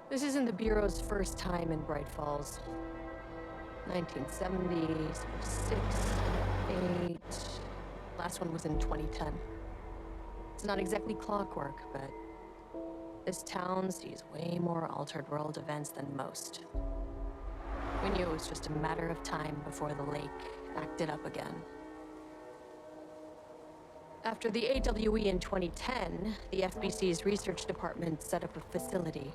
This isn't the Bureau's first time in Bright Falls. 1970, 6, 8... Last one was in 2010. It's not exactly clockwork, but this town sees way more altered world events than most. We knew it was just a matter of time before the lake acted up again. After the AWE in 2010, the FBC's research department set up a facility,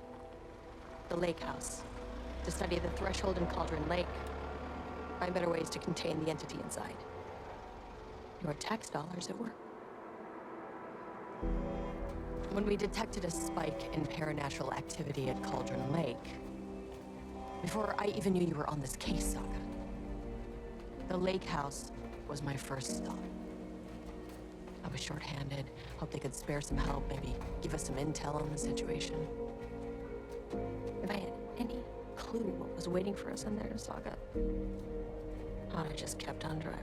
the Lake House, to study the threshold in Cauldron Lake, find better ways to contain the entity inside. Your tax dollars at work. When we detected a spike in paranatural activity at Cauldron Lake, before I even knew you were on this case, Saga, the Lake House was my first stop. I was short-handed, hoped they could spare some help, maybe give us some intel on the situation. If I had any clue what was waiting for us in there, Saga, I just kept on driving.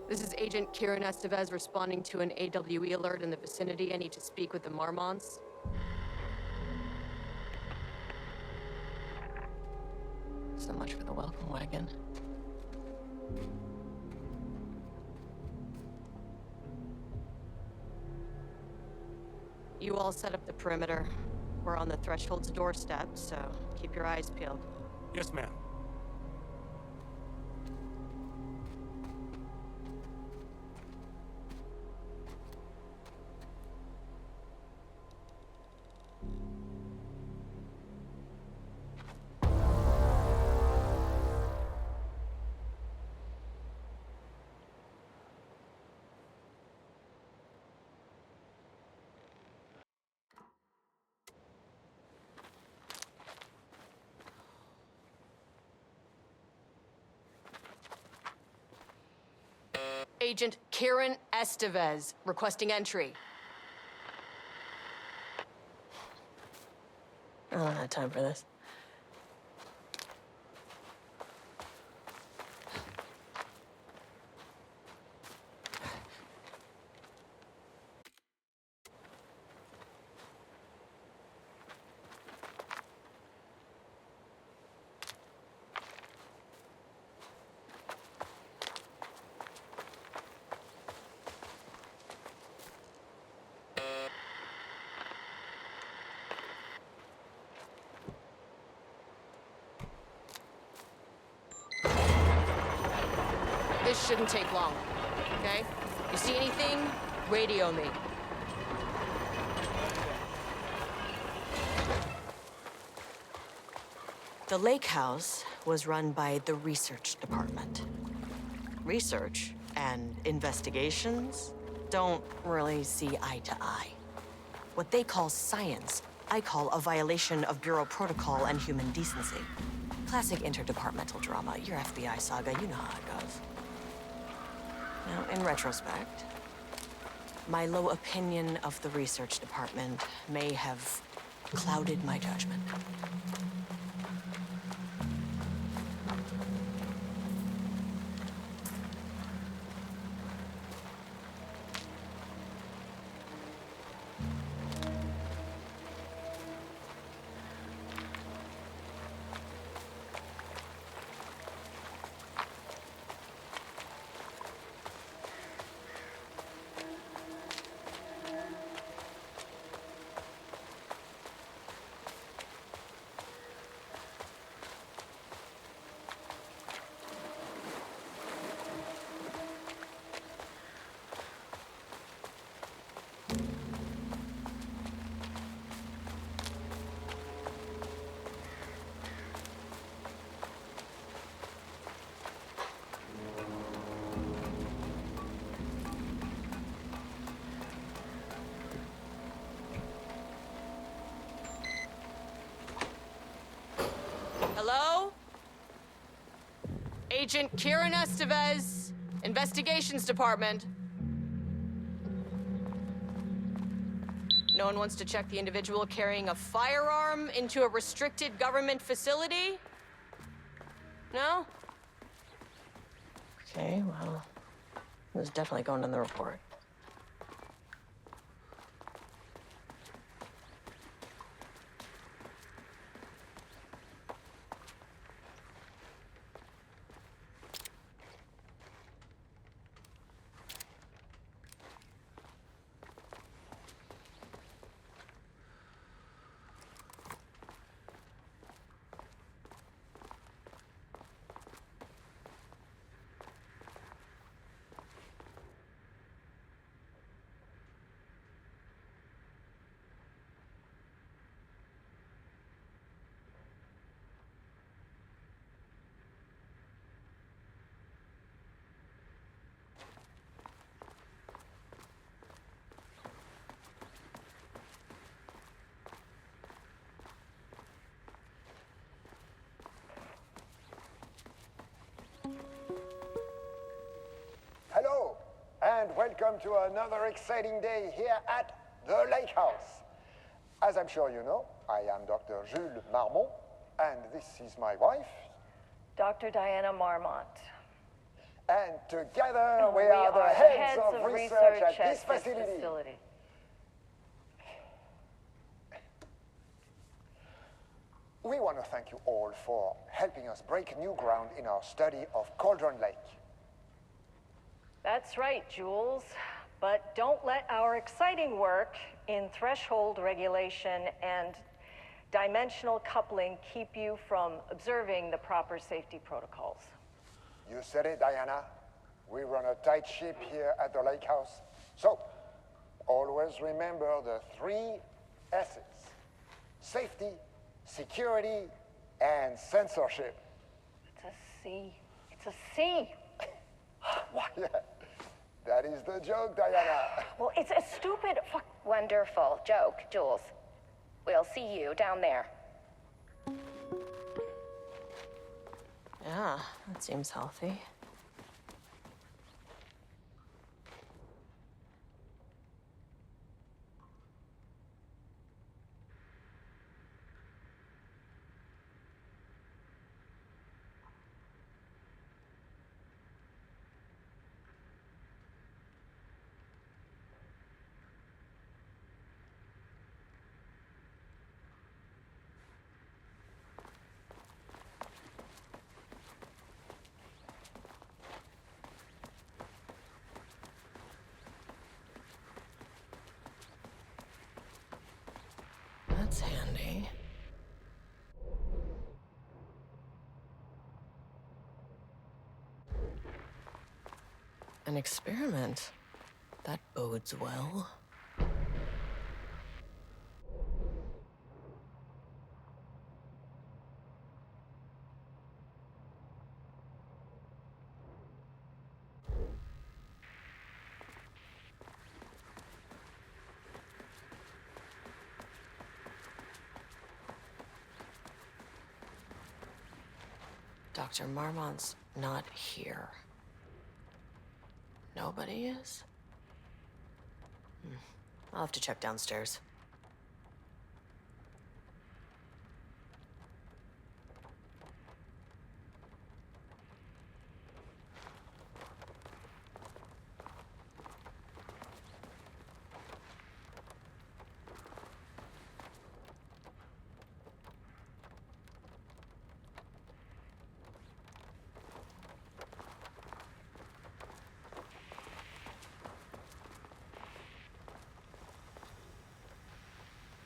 This is Agent Kieran Estevez responding to an AWE alert in the vicinity. I need to speak with the Marmonts. So much for the welcome wagon. You all set up the perimeter. We're on the Threshold's doorstep, so keep your eyes peeled. Yes, ma'am. Agent Kieran Estevez, requesting entry. I don't have time for this. This shouldn't take long, okay? You see anything, radio me. The Lake House was run by the research department. Research and investigations don't really see eye to eye. What they call science, I call a violation of Bureau protocol and human decency. Classic interdepartmental drama. Your FBI saga, you know how it goes. Now, in retrospect, my low opinion of the research department may have clouded my judgment. Hello? Agent Kieran Estevez, Investigations Department. No one wants to check the individual carrying a firearm into a restricted government facility? No? Okay, well, it was definitely going in the report. Hello, and welcome to another exciting day here at the Lake House. As I'm sure you know, I am Dr. Jules Marmont, and this is my wife. Dr. Diana Marmont. And together we are the heads of research at this facility. We want to thank you all for helping us break new ground in our study of Cauldron Lake. That's right, Jules. But don't let our exciting work in threshold regulation and dimensional coupling keep you from observing the proper safety protocols. You said it, Diana. We run a tight ship here at the Lake House. So, always remember the 3 S's. Safety, security, and censorship. It's a C. It's a C. What? Yeah, that is the joke, Diana. Well, it's a stupid fuck. Wonderful joke, Jules. We'll see you down there. Yeah, that seems healthy. That's handy. An experiment. That bodes well. Dr. Marmont's not here. Nobody is? I'll have to check downstairs.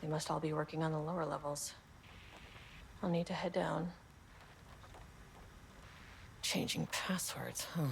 They must all be working on the lower levels. I'll need to head down. Changing passwords, huh?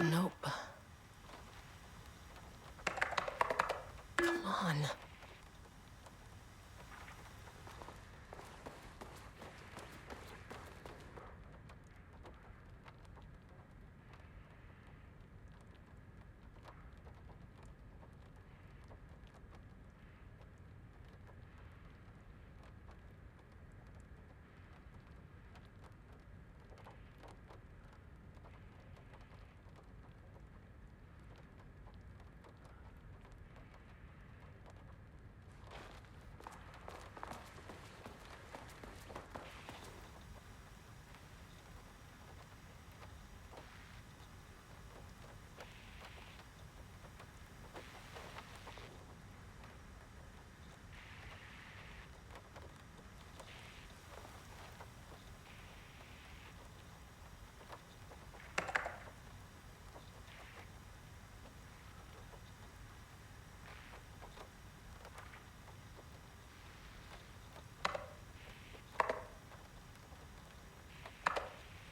Nope. Come on.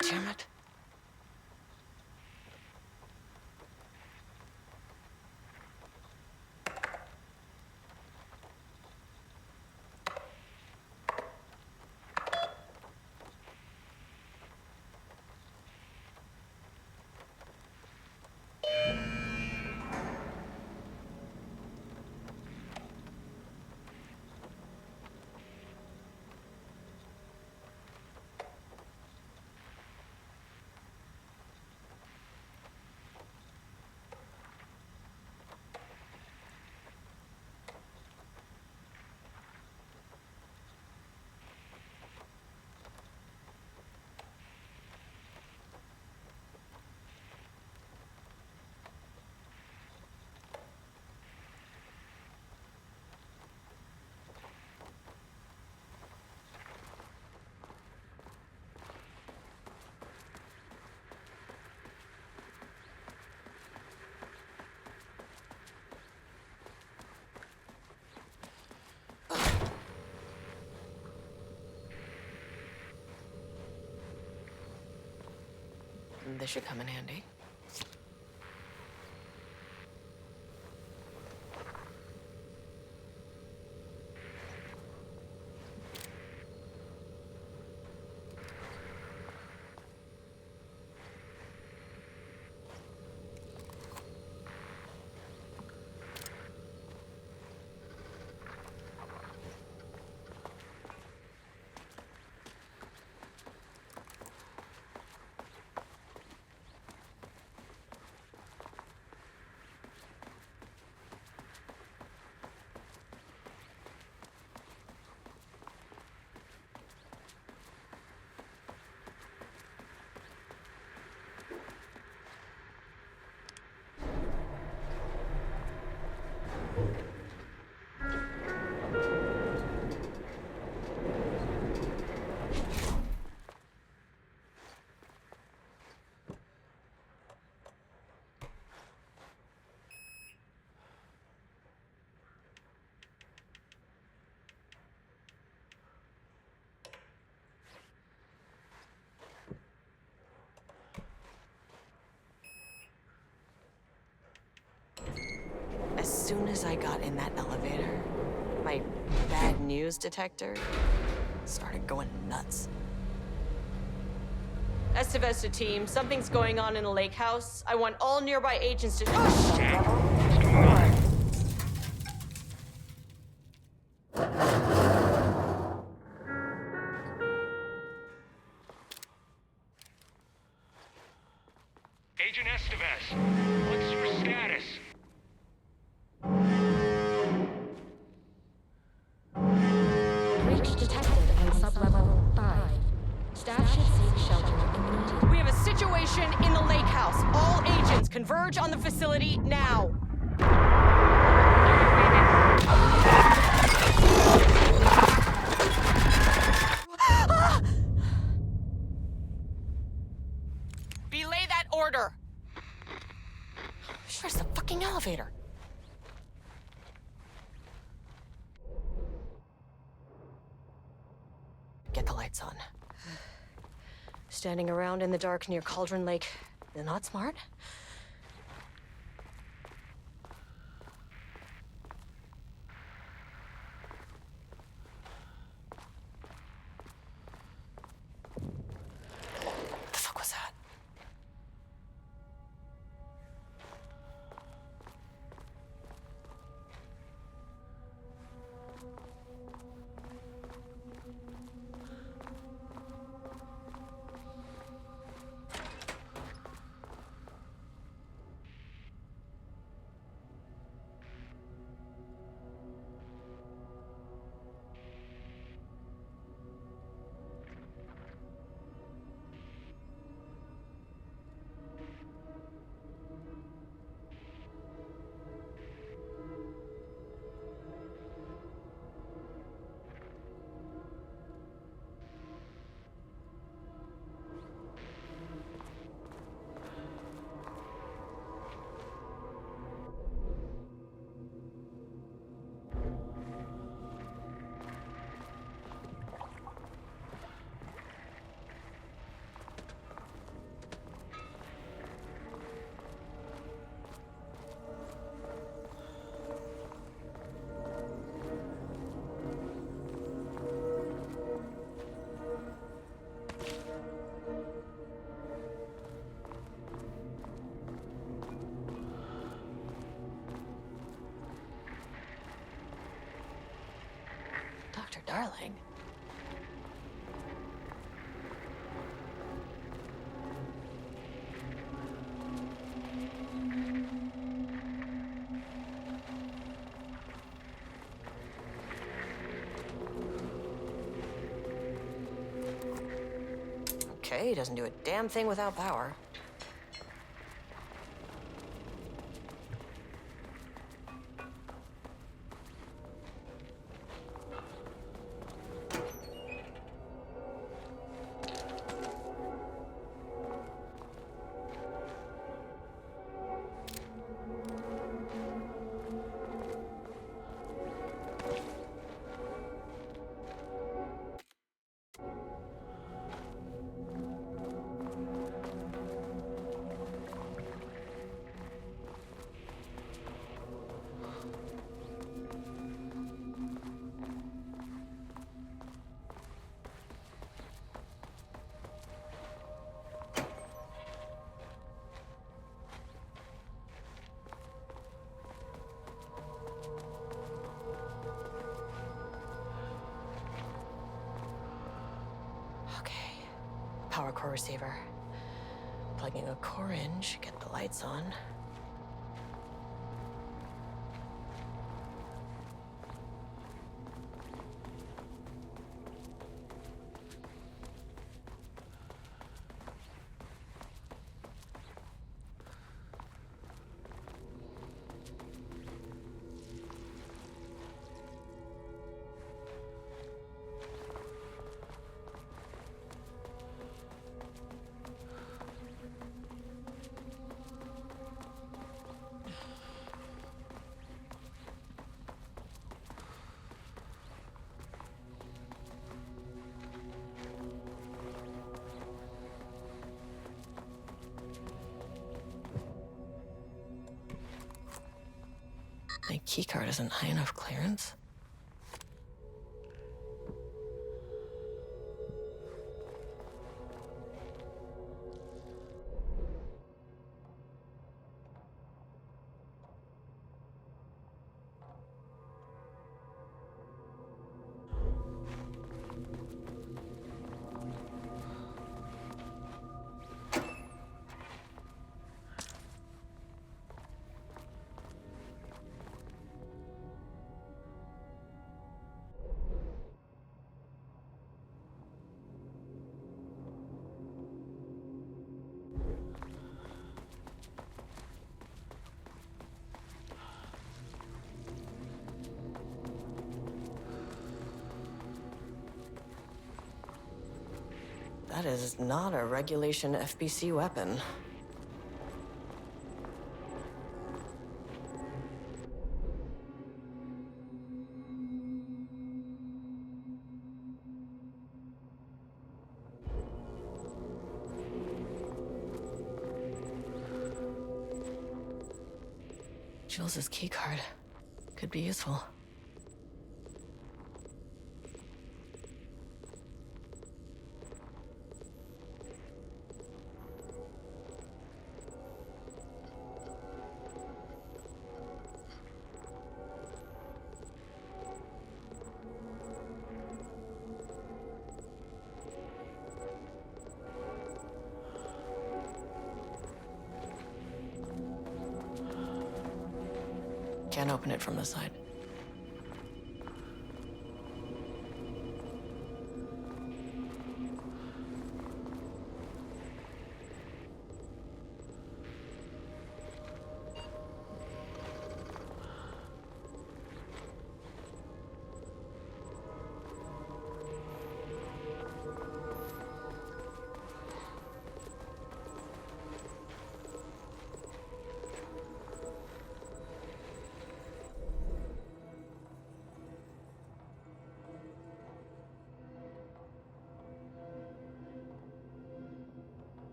Damn it. This should come in handy. As soon as I got in that elevator, my bad news detector started going nuts. Estivesta team, something's going on in the lake house. I want all nearby agents to... Oh, shit! What's going on? Agent Estevez, what's your status? Breach detected on sublevel 5. Staff should seek shelter immediately. We have a situation in the lake house. All agents converge on the facility now. Belay that order. Where's the fucking elevator? Get the lights on. Standing around in the dark near Cauldron Lake, not smart. darling. Okay, he doesn't do a damn thing without power. Okay, power core receiver. Plugging a core in should get the lights on. My keycard isn't high enough clearance. That is not a regulation FBC weapon. Jules's keycard could be useful. Can't open it from the side.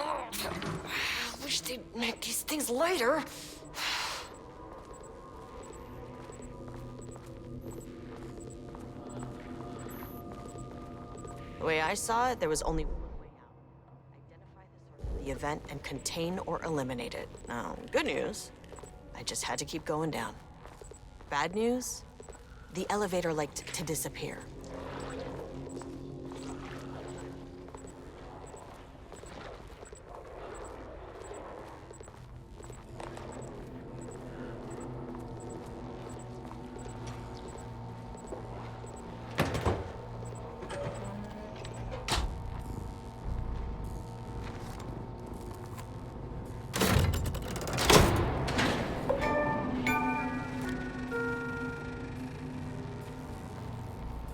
I wish they'd make these things lighter. The way I saw it, there was only one way out. Identify the source of the event and contain or eliminate it. Now, good news, I just had to keep going down. Bad news, the elevator liked to disappear.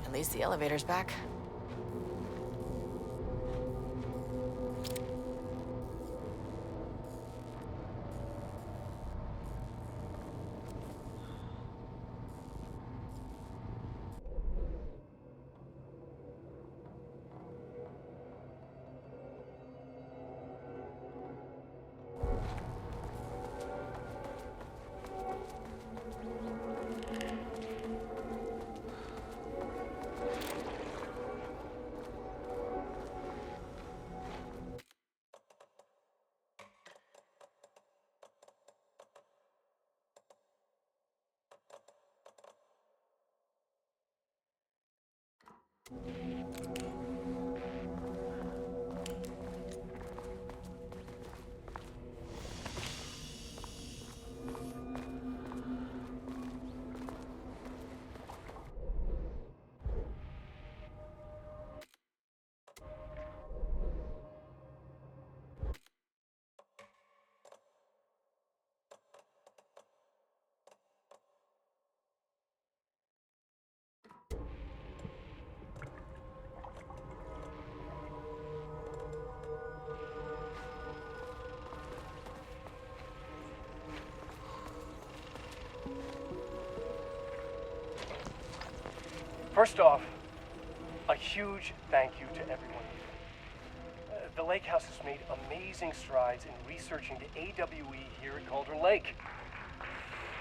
At least the elevator's back. First off, a huge thank you to everyone here. The Lake House has made amazing strides in researching the AWE here at Cauldron Lake.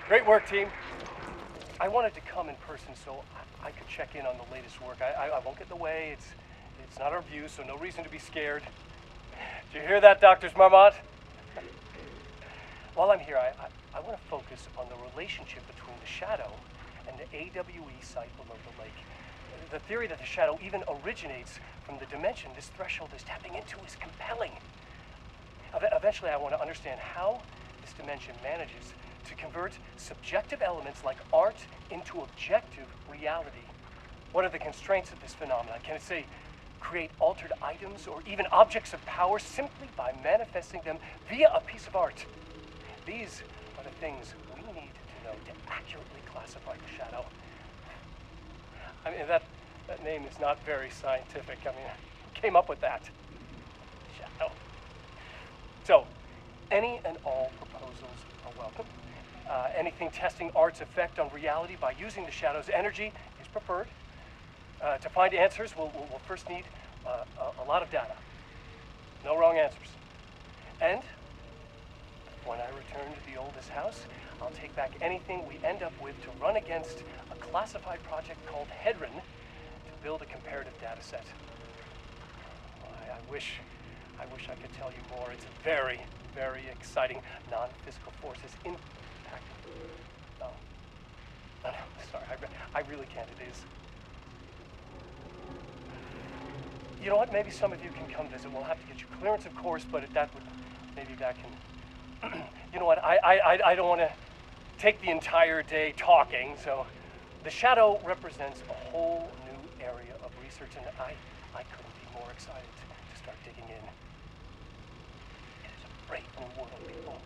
Great work, team. I wanted to come in person so I could check in on the latest work. I won't get in the way. It's not our view, so no reason to be scared. Did you hear that, Doctors Marmot? While I'm here, I want to focus on the relationship between the shadow and the AWE site below the lake. The theory that the shadow even originates from the dimension this threshold is tapping into is compelling. Eventually, I want to understand how this dimension manages to convert subjective elements like art into objective reality. What are the constraints of this phenomenon? Can it, say, create altered items or even objects of power simply by manifesting them via a piece of art? These are the things we need to know to accurately classify the shadow. I mean, that name is not very scientific. I mean, who came up with that? Shadow. So, any and all proposals are welcome. Anything testing art's effect on reality by using the shadow's energy is preferred. To find answers, we'll first need a lot of data. No wrong answers. And when I return to the oldest house, I'll take back anything we end up with to run against a classified project called Hedron to build a comparative data set. I wish I could tell you more. It's a very, very exciting non-physical forces impact. No, sorry, I really can't. It is. You know what? Maybe some of you can come visit. We'll have to get you clearance, of course, but that would maybe that can. You know what? I don't want to take the entire day talking. So, the shadow represents a whole new area of research, and I couldn't be more excited to start digging in. It is a great new world, people.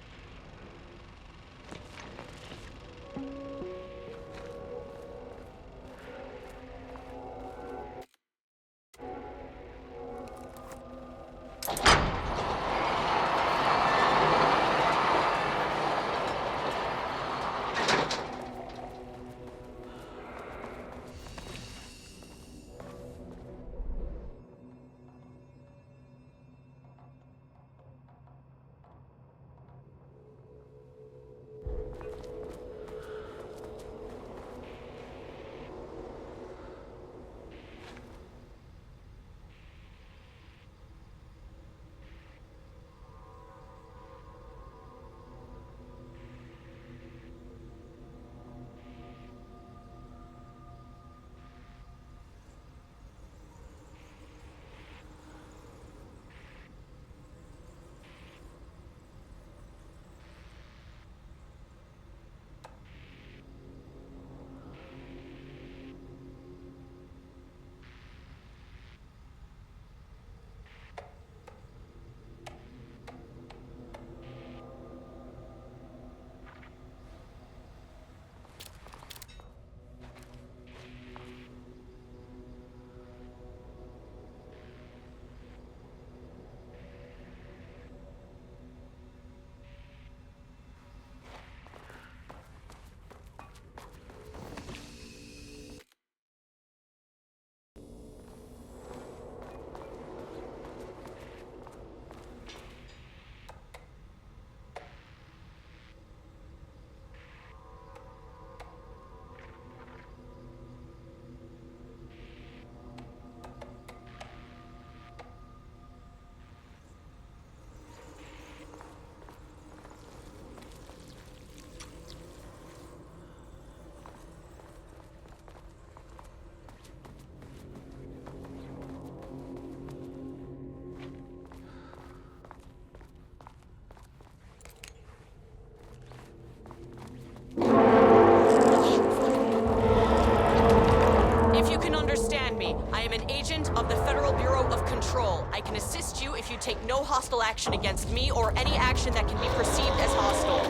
me. I am an agent of the Federal Bureau of Control. I can assist you if you take no hostile action against me or any action that can be perceived as hostile.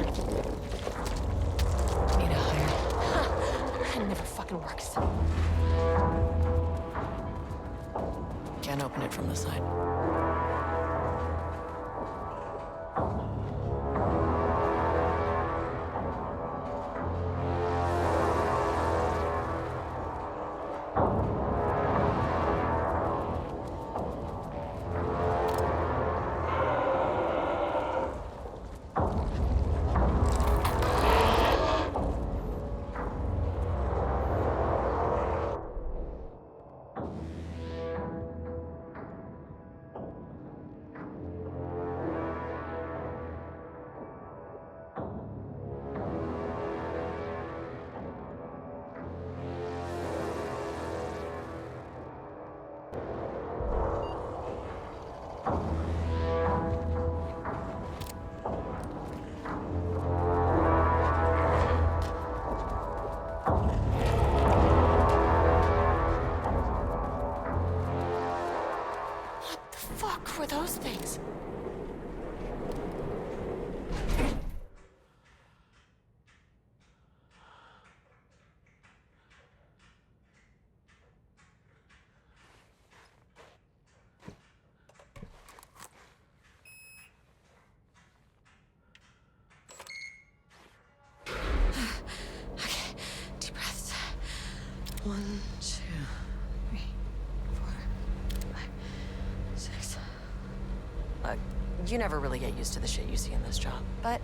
Need a hire. It never fucking works. Can't open it from the side. Were those things? Okay, deep breaths. 1, 2, 3, 4, 5, 6. You never really get used to the shit you see in this job, but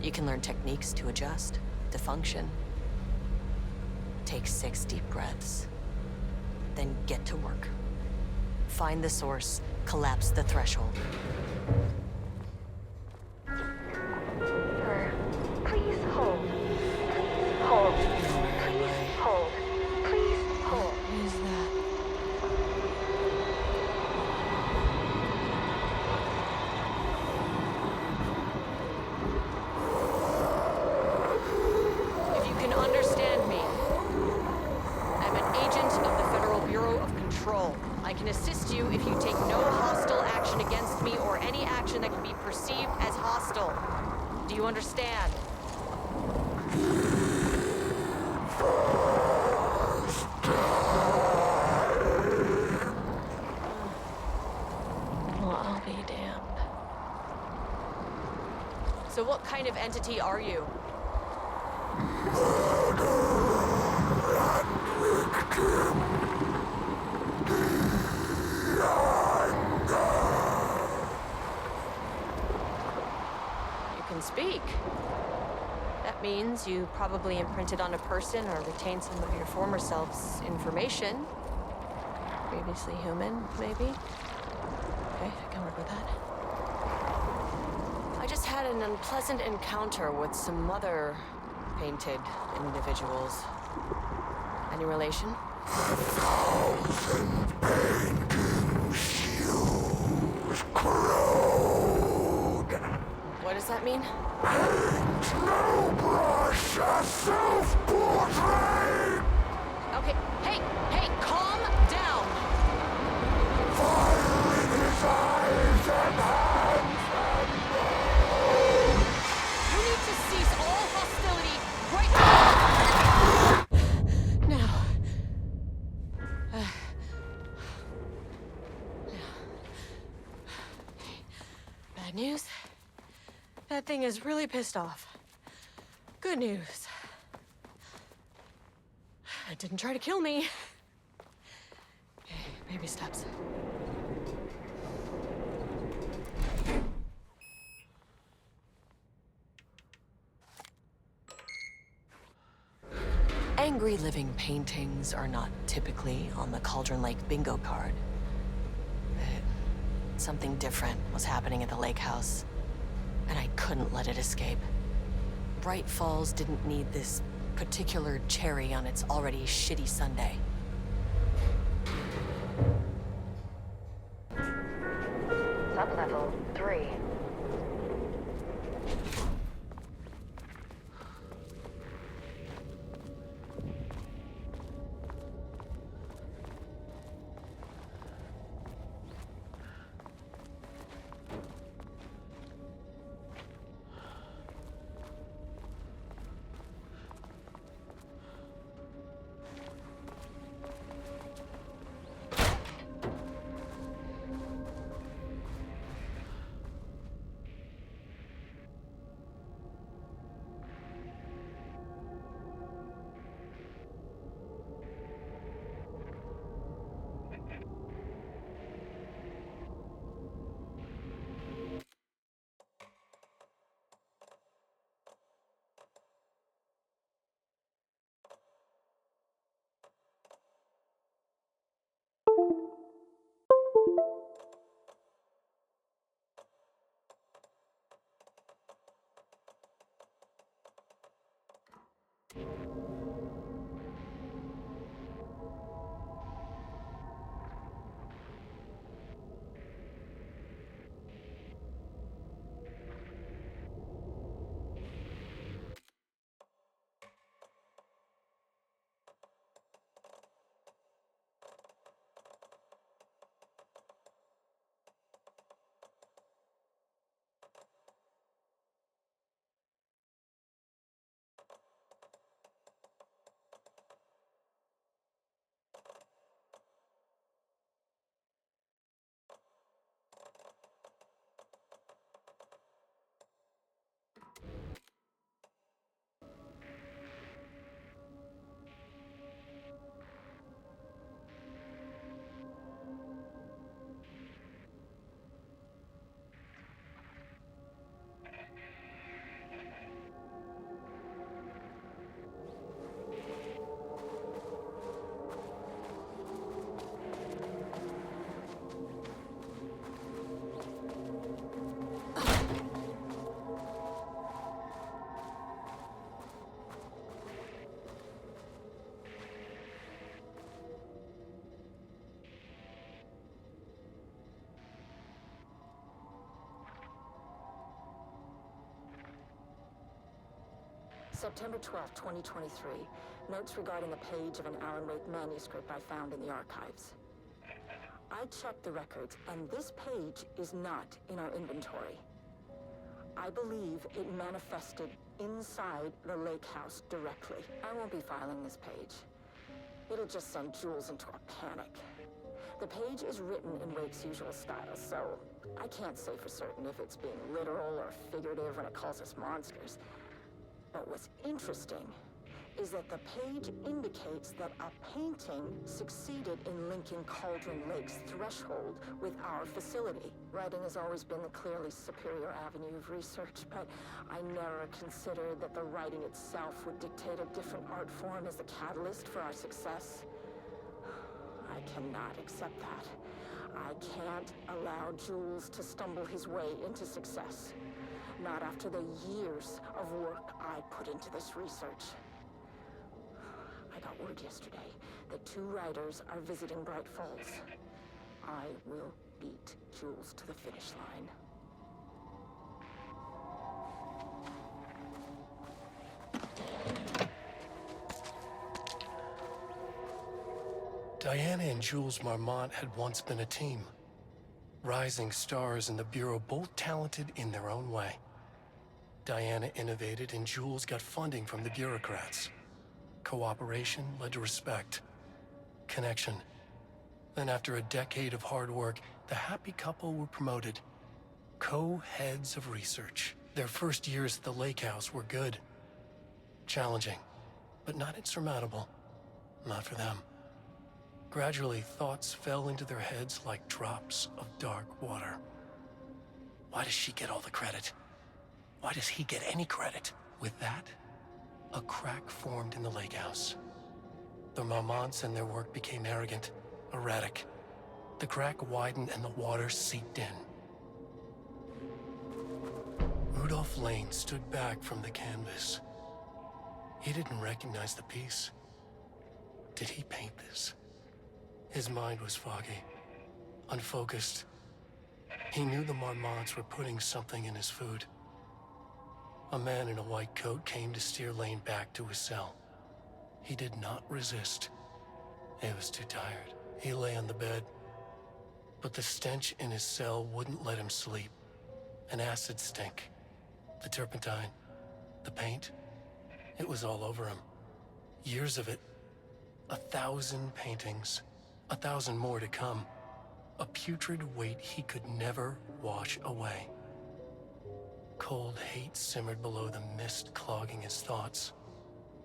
you can learn techniques to adjust, to function. Take 6 deep breaths, then get to work. Find the source, collapse the threshold. Please hold. Please hold. Please hold. Please hold. What is that? If you can understand me, I'm an agent of the Federal Bureau of Control. I can assist you if you take no hostile action against me or any action that can be perceived as hostile. Do you understand? Well, I'll be damned. So what kind of entity are you? You can speak. That means you probably imprinted on a person or retained some of your former self's information. Previously human, maybe? Okay, I can work with that. I just had an unpleasant encounter with some other painted individuals. Any relation? 1,000 paintings used corrode. What does that mean? Paint no brush, a self-portrait. Okay, hey, calm down. Firing his eyes and hands and You need to cease all hostility right now. Bad news. That thing is really pissed off. Good news. It didn't try to kill me. Okay, baby steps. Angry living paintings are not typically on the Cauldron Lake bingo card. But something different was happening at the lake house, and I couldn't let it escape. Bright Falls didn't need this particular cherry on its already shitty sundae. Sublevel 3. September 12, 2023. Notes regarding a page of an Alan Wake manuscript I found in the archives. I checked the records, and this page is not in our inventory. I believe it manifested inside the lake house directly. I won't be filing this page. It'll just send Jules into a panic. The page is written in Wake's usual style, so I can't say for certain if it's being literal or figurative when it calls us monsters. But what's interesting is that the page indicates that a painting succeeded in linking Cauldron Lake's threshold with our facility. Writing has always been the clearly superior avenue of research, but I never considered that the writing itself would dictate a different art form as the catalyst for our success. I cannot accept that. I can't allow Jules to stumble his way into success. Not after the years of work I put into this research. I got word yesterday that 2 writers are visiting Bright Falls. I will beat Jules to the finish line. Diana and Jules Marmont had once been a team. Rising stars in the Bureau, both talented in their own way. Diana innovated and Jules got funding from the bureaucrats. Cooperation led to respect, connection. Then after a decade of hard work, the happy couple were promoted. Co-heads of research. Their first years at the lake house were good. Challenging, but not insurmountable. Not for them. Gradually, thoughts fell into their heads like drops of dark water. Why does she get all the credit? Why does he get any credit? With that, a crack formed in the lake house. The Marmonts and their work became arrogant, erratic. The crack widened and the water seeped in. Rudolph Lane stood back from the canvas. He didn't recognize the piece. Did he paint this? His mind was foggy, unfocused. He knew the Marmonts were putting something in his food. A man in a white coat came to steer Lane back to his cell. He did not resist. He was too tired. He lay on the bed, but the stench in his cell wouldn't let him sleep. An acid stink. The turpentine, the paint, it was all over him. Years of it. 1,000 paintings. 1,000 more to come. A putrid weight he could never wash away. Cold hate simmered below the mist clogging his thoughts.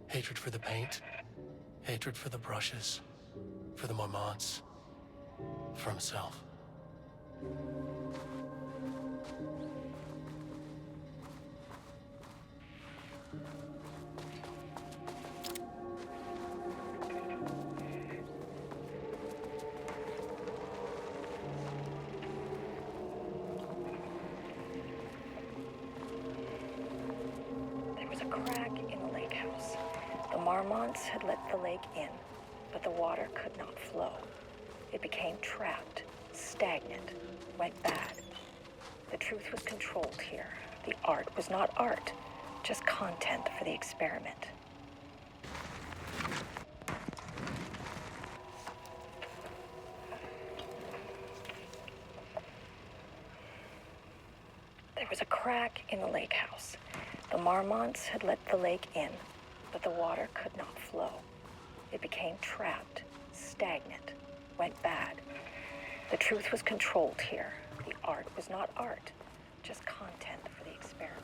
Hatred for the paint. Hatred for the brushes. For the Marmonts. For himself. Crack in the lake house. The Marmonts had let the lake in, but the water could not flow. It became trapped, stagnant, went bad. The truth was controlled here. The art was not art, just content for the experiment. There was a crack in the lake house. The Marmonts had let the lake in, but the water could not flow. It became trapped, stagnant, went bad. The truth was controlled here. The art was not art, just content for the experiment.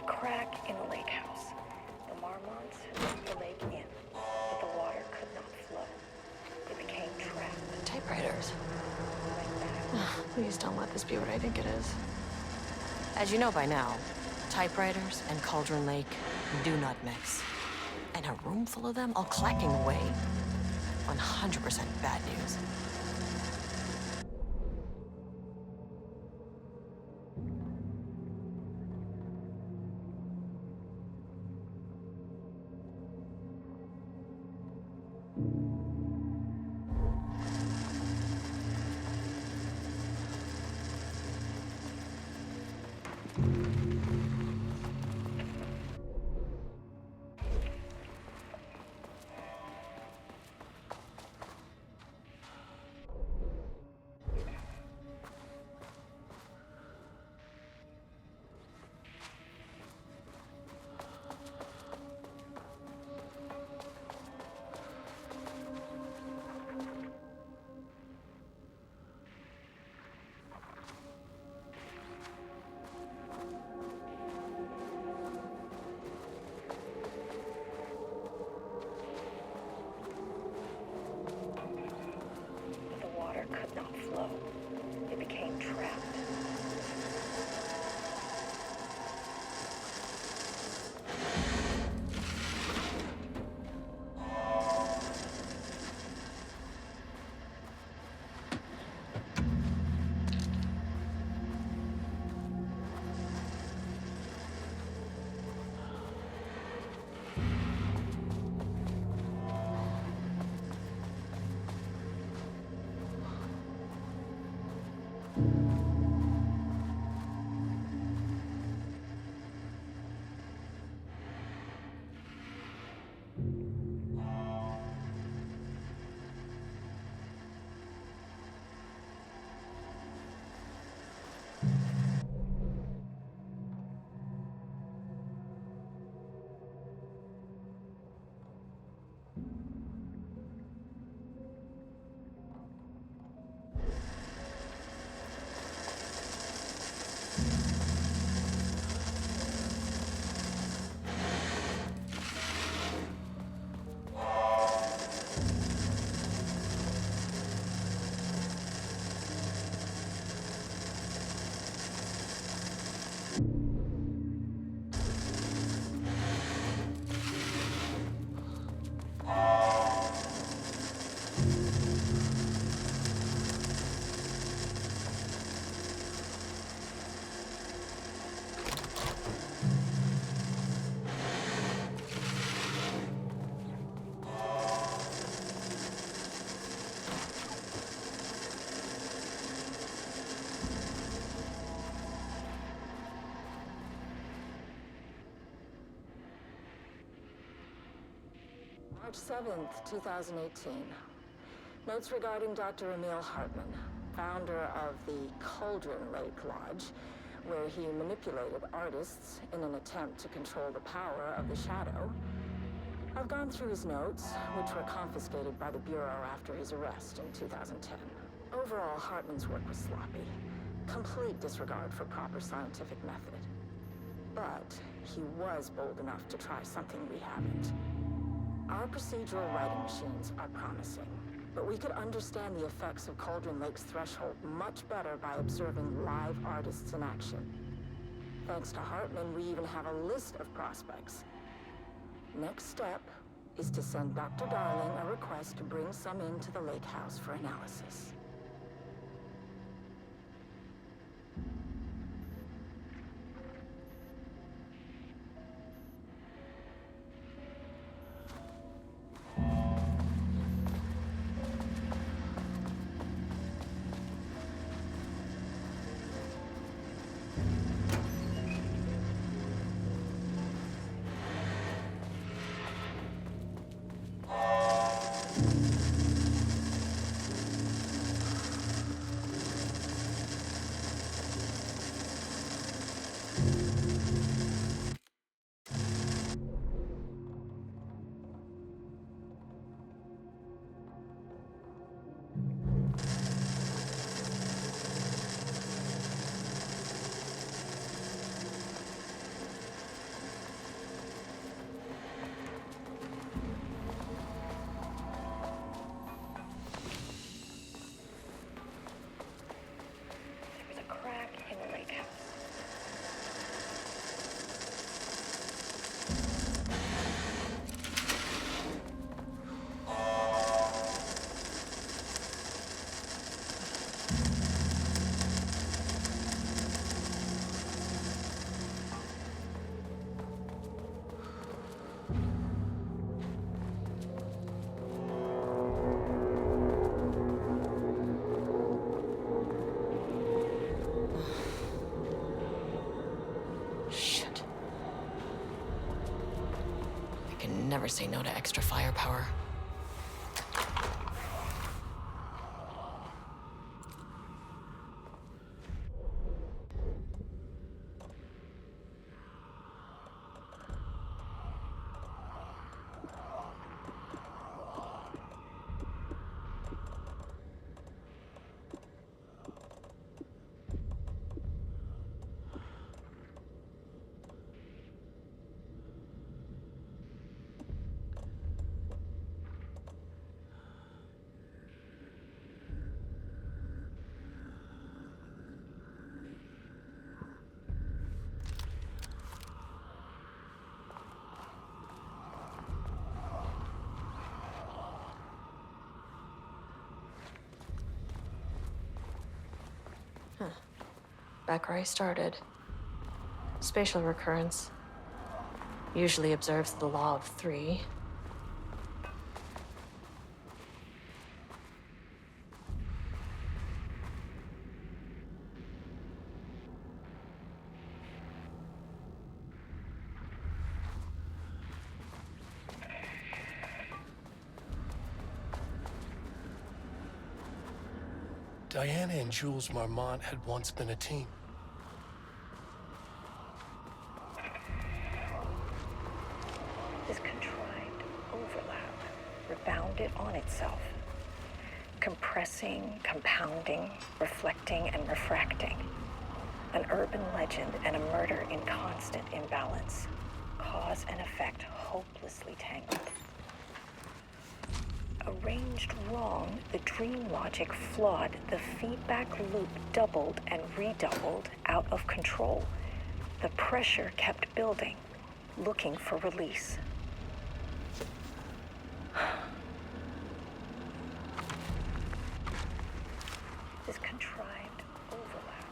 Crack in the lake house. The Marmonts had let the lake in, but the water could not flow. It became trapped. Typewriters. Went Please don't let this be what I think it is. As you know by now, typewriters and Cauldron Lake do not mix. And a room full of them all clacking away? 100% bad news. The water could not flow. It became trapped. March 7th, 2018. Notes regarding Dr. Emil Hartman, founder of the Cauldron Lake Lodge, where he manipulated artists in an attempt to control the power of the Shadow. I've gone through his notes, which were confiscated by the Bureau after his arrest in 2010. Overall, Hartman's work was sloppy. Complete disregard for proper scientific method. But he was bold enough to try something we haven't. Our procedural writing machines are promising, but we could understand the effects of Cauldron Lake's threshold much better by observing live artists in action. Thanks to Hartman, we even have a list of prospects. Next step is to send Dr. Darling a request to bring some into the lake house for analysis. never say no to extra firepower. Back where I started. Spatial recurrence usually observes the law of three. Diana and Jules Marmont had once been a team. This contrived overlap rebounded on itself, compressing, compounding, reflecting, and refracting. An urban legend and a murder in constant imbalance. Cause and effect hopelessly tangled. Arranged wrong, the dream logic flawed, the feedback loop doubled and redoubled, out of control. The pressure kept building, looking for release. This contrived overlap.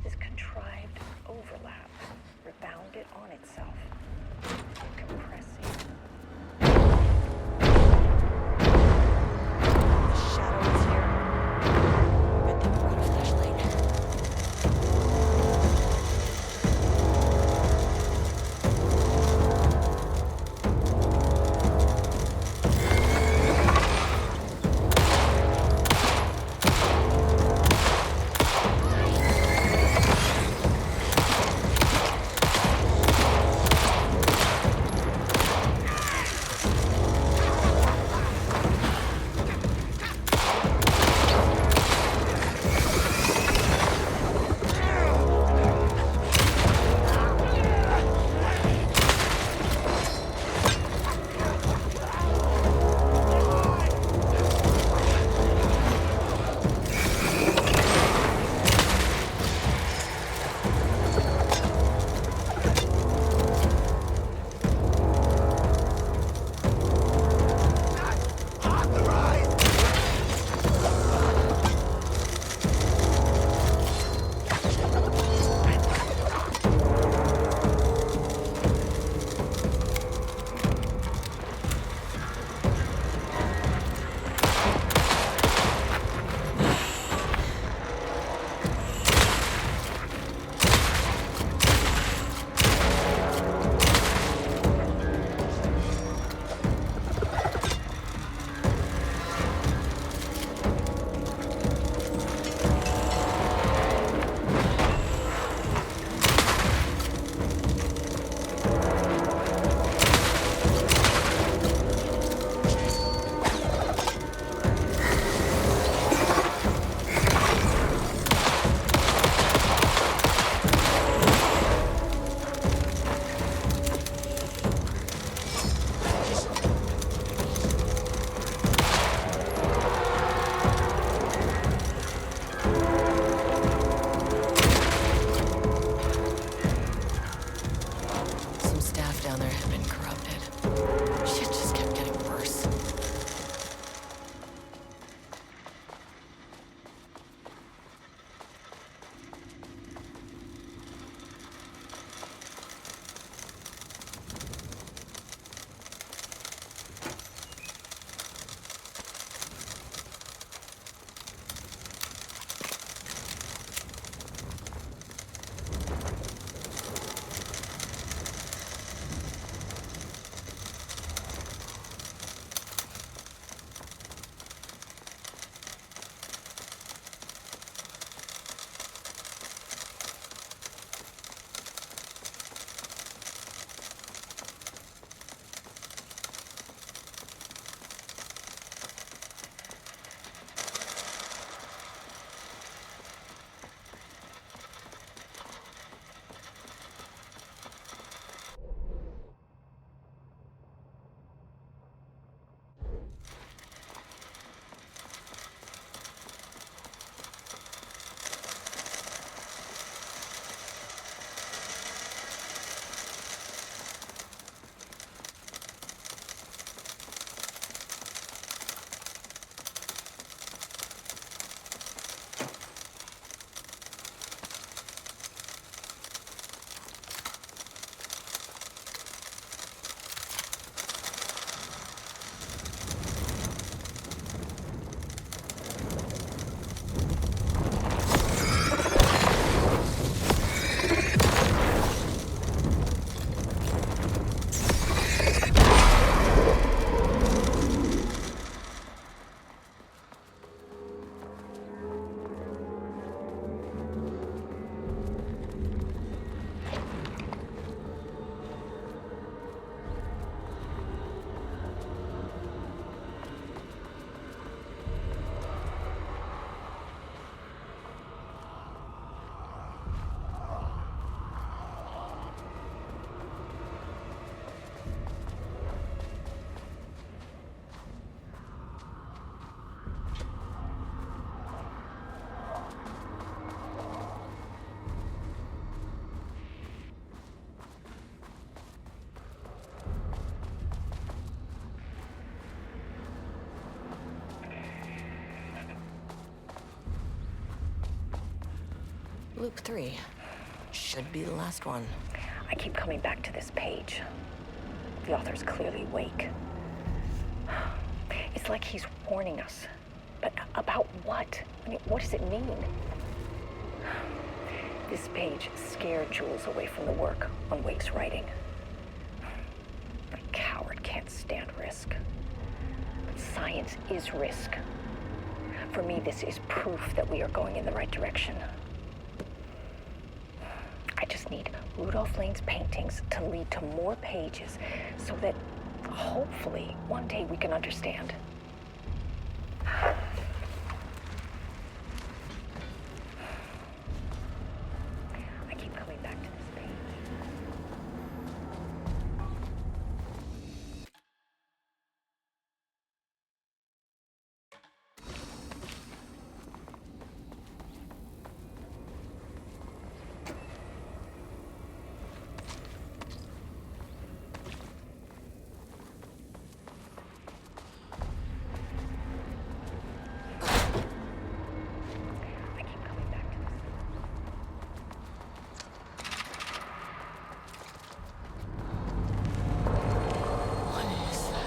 This contrived overlap rebounded on itself, compressing. The shadow is here. Good thing we brought a flashlight. Loop 3. Should be the last one. I keep coming back to this page. The author's clearly awake. It's like he's warning us. But about what? I mean, what does it mean? This page scared Jules away from the work on Wake's writing. A coward can't stand risk. But science is risk. For me, this is proof that we are going in the right direction. I just need Rudolph Lane's paintings to lead to more pages so that hopefully one day we can understand. I keep coming back to this page. I keep coming back to this. What is that?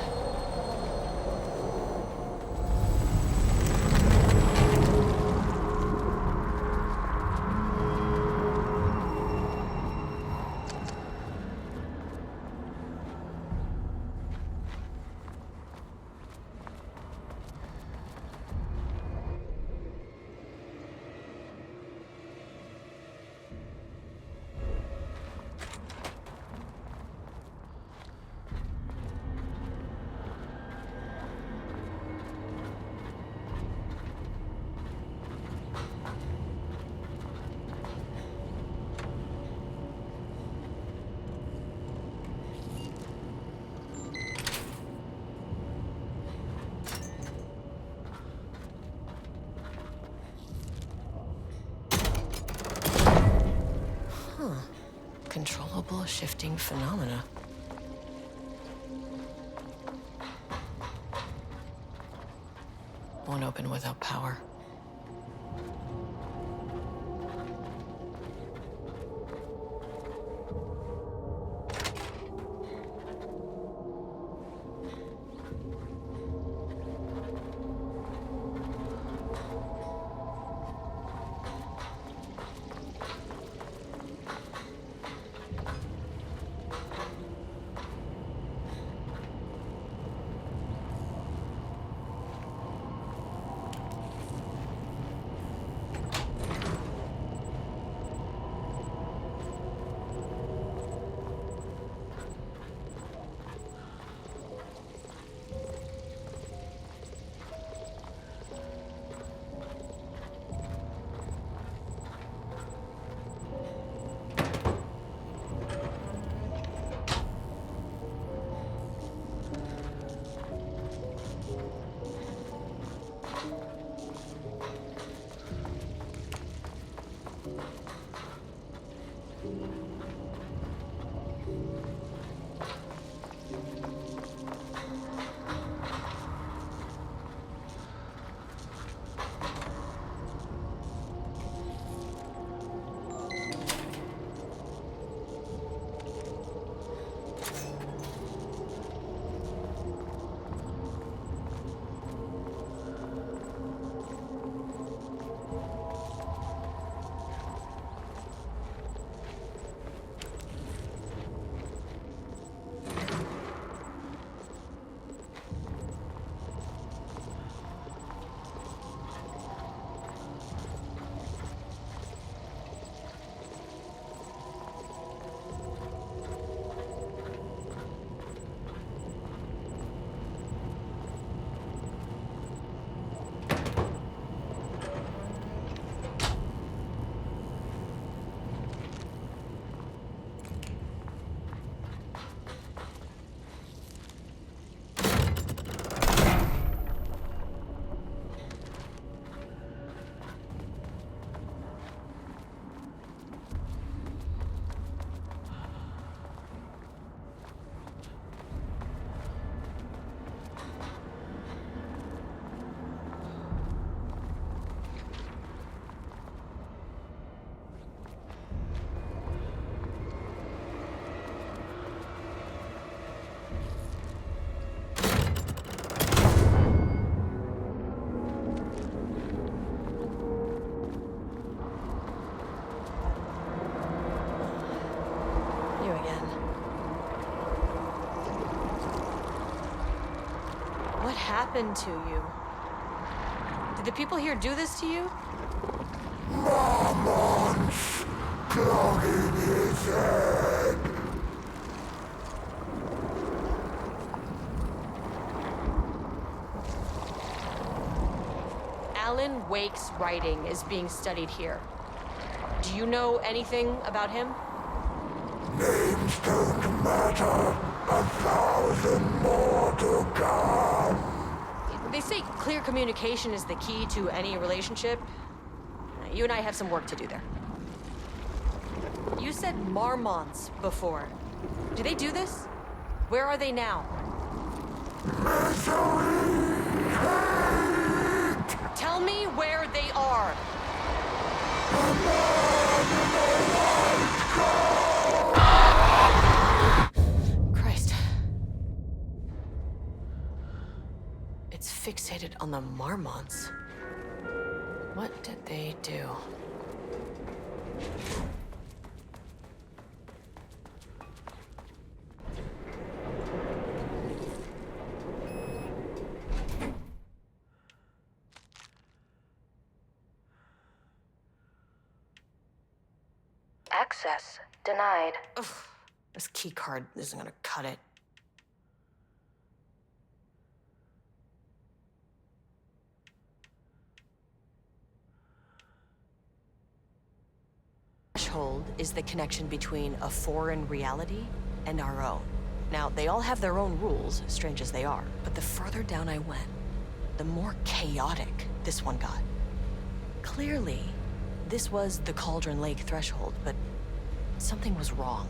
Controllable shifting phenomena. Won't open without power. happened to you? Did the people here do this to you? Alan Wake's writing is being studied here. Do you know anything about him? Names don't matter. 1,000 more to come. They say clear communication is the key to any relationship. You and I have some work to do there. You said marmots before. Do they do this? Where are they now? Tell me where they are. Christ. It's fixated on the marmots. What did they do? Access denied. Ugh, this key card isn't gonna cut it. Threshold is the connection between a foreign reality and our own. Now, they all have their own rules, strange as they are, but the further down I went, the more chaotic this one got. Clearly, this was the Cauldron Lake threshold, but something was wrong.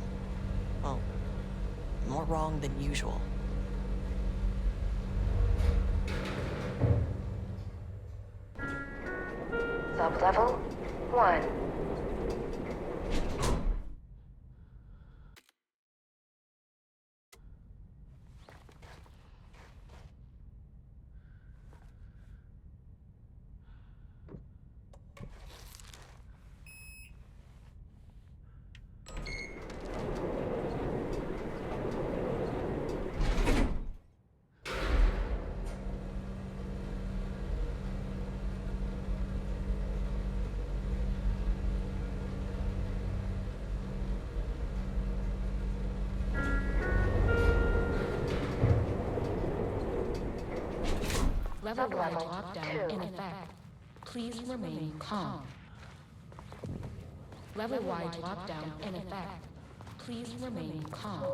Well, more wrong than usual. Sublevel 1. Level-wide lockdown in effect. Please remain calm. Level-wide lockdown in effect. Please remain calm.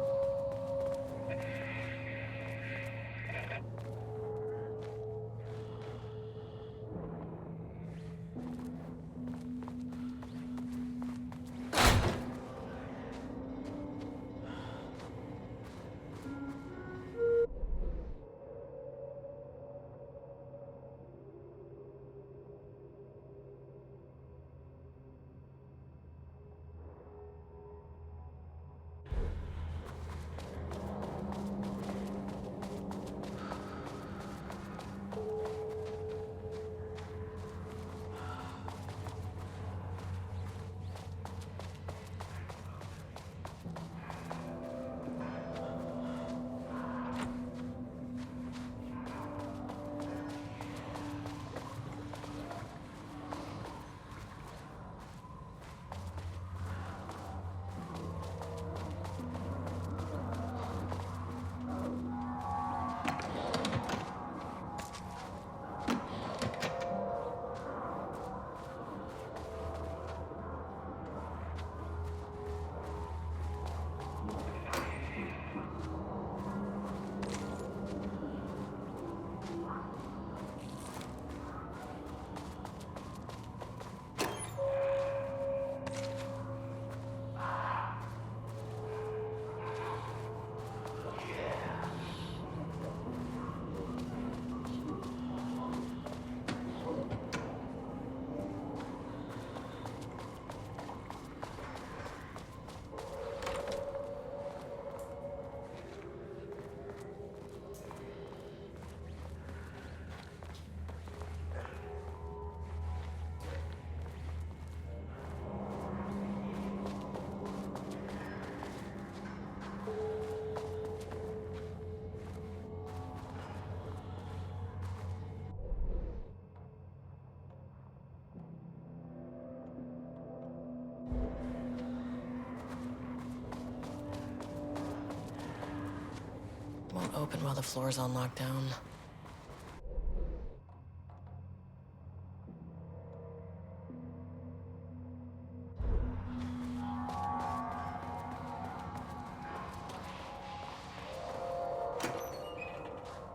Won't open while the floor's on lockdown.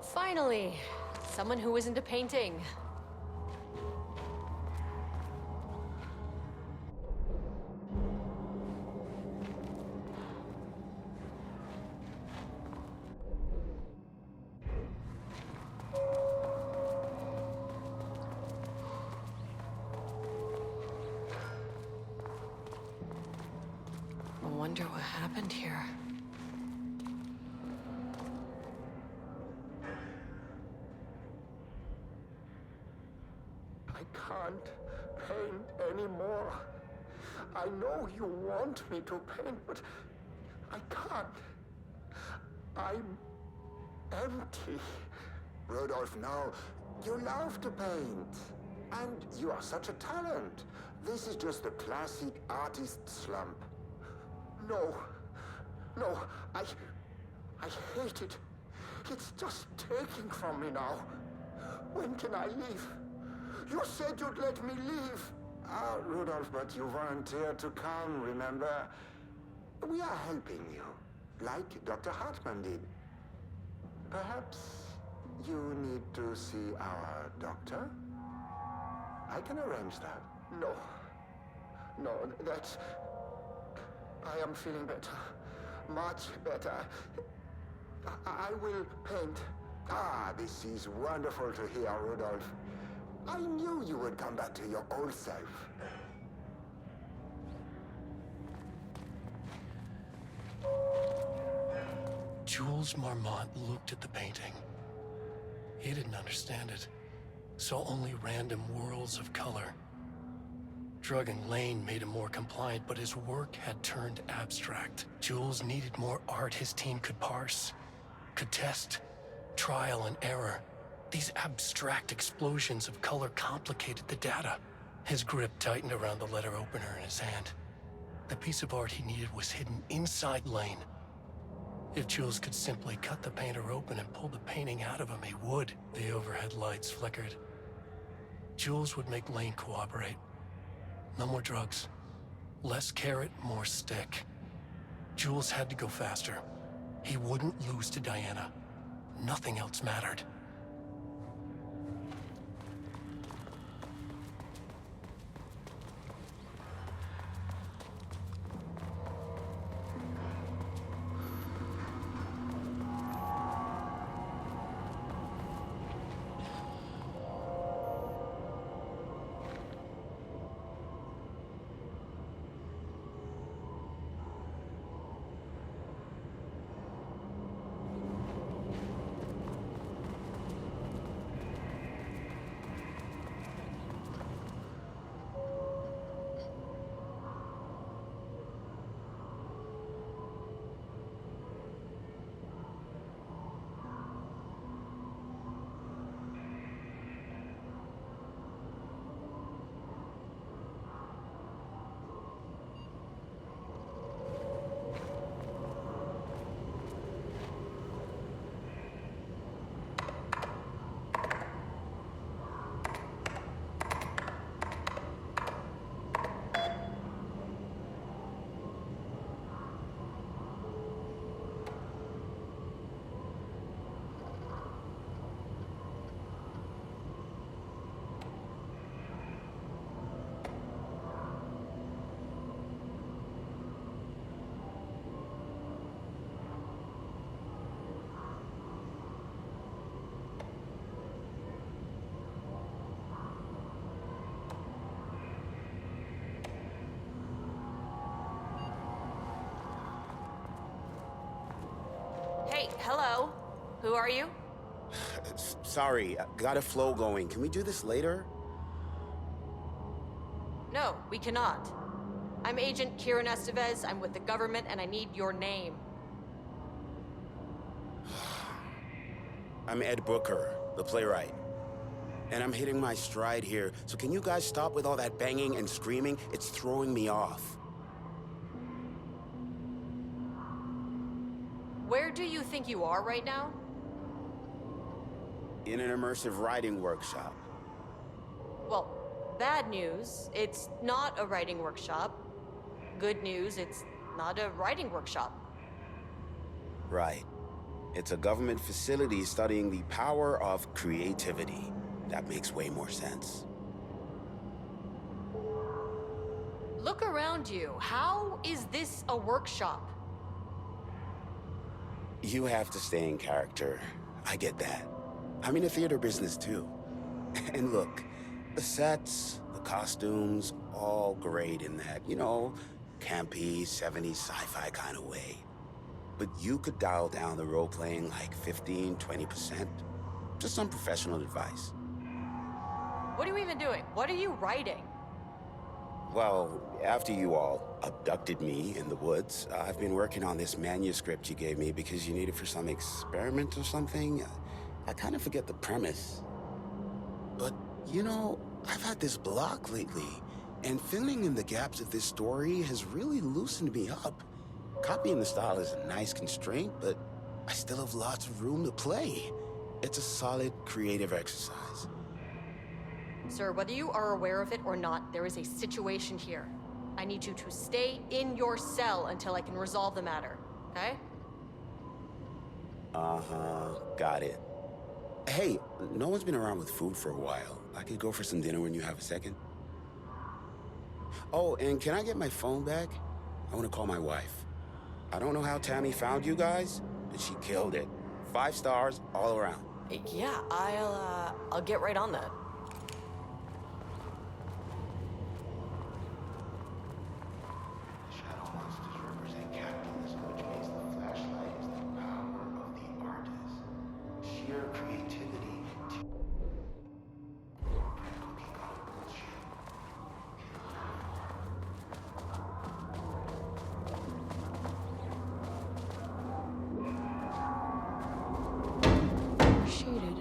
Finally, someone who isn't a painting. I wonder what happened here. I can't paint anymore. I know you want me to paint, but I can't. I'm empty. Rudolph, no. You love to paint. And you are such a talent. This is just the classic artist slump. No. No, I hate it. It's just taking from me now. When can I leave? You said you'd let me leave. Ah, Rudolph, but you volunteered to come, remember? We are helping you, like Dr. Hartman did. Perhaps you need to see our doctor? I can arrange that. No. No, that's... I am feeling better. Much better. I will paint. Ah, this is wonderful to hear, Rudolph. I knew you would come back to your old self. Jules Marmont looked at the painting. He didn't understand it. Saw only random whirls of color. Drugging Lane made him more compliant, but his work had turned abstract. Jules needed more art his team could parse, could test, trial and error. These abstract explosions of color complicated the data. His grip tightened around the letter opener in his hand. The piece of art he needed was hidden inside Lane. If Jules could simply cut the painter open and pull the painting out of him, he would. The overhead lights flickered. Jules would make Lane cooperate. No more drugs. Less carrot, more stick. Jules had to go faster. He wouldn't lose to Diana. Nothing else mattered. Hey, hello. Who are you? Sorry, got a flow going. Can we do this later? No, we cannot. I'm Agent Kieran Estevez. I'm with the government, and I need your name. I'm Ed Brooker, the playwright. And I'm hitting my stride here, so can you guys stop with all that banging and screaming? It's throwing me off. Where do you think you are right now? In an immersive writing workshop. Well, bad news, it's not a writing workshop. Good news, it's not a writing workshop. Right. It's a government facility studying the power of creativity. That makes way more sense. Look around you. How is this a workshop? You have to stay in character. I get that. I'm in the theater business too. And look, the sets, the costumes, all great in that, campy, 70s sci-fi kind of way. But you could dial down the role-playing like 15, 20%. Just some professional advice. What are you even doing? What are you writing? Well, after you all abducted me in the woods, I've been working on this manuscript you gave me because you need it for some experiment or something. I kind of forget the premise. But, I've had this block lately, and filling in the gaps of this story has really loosened me up. Copying the style is a nice constraint, but I still have lots of room to play. It's a solid creative exercise. Sir, whether you are aware of it or not, there is a situation here. I need you to stay in your cell until I can resolve the matter, okay? Uh-huh, got it. Hey, no one's been around with food for a while. I could go for some dinner when you have a second. Oh, and can I get my phone back? I want to call my wife. I don't know how Tammy found you guys, but she killed it. 5 stars all around. Yeah, I'll get right on that. Shadow monsters represent capitalism, which means the flashlight is the power of the artist. Sheer creativity. Shaded.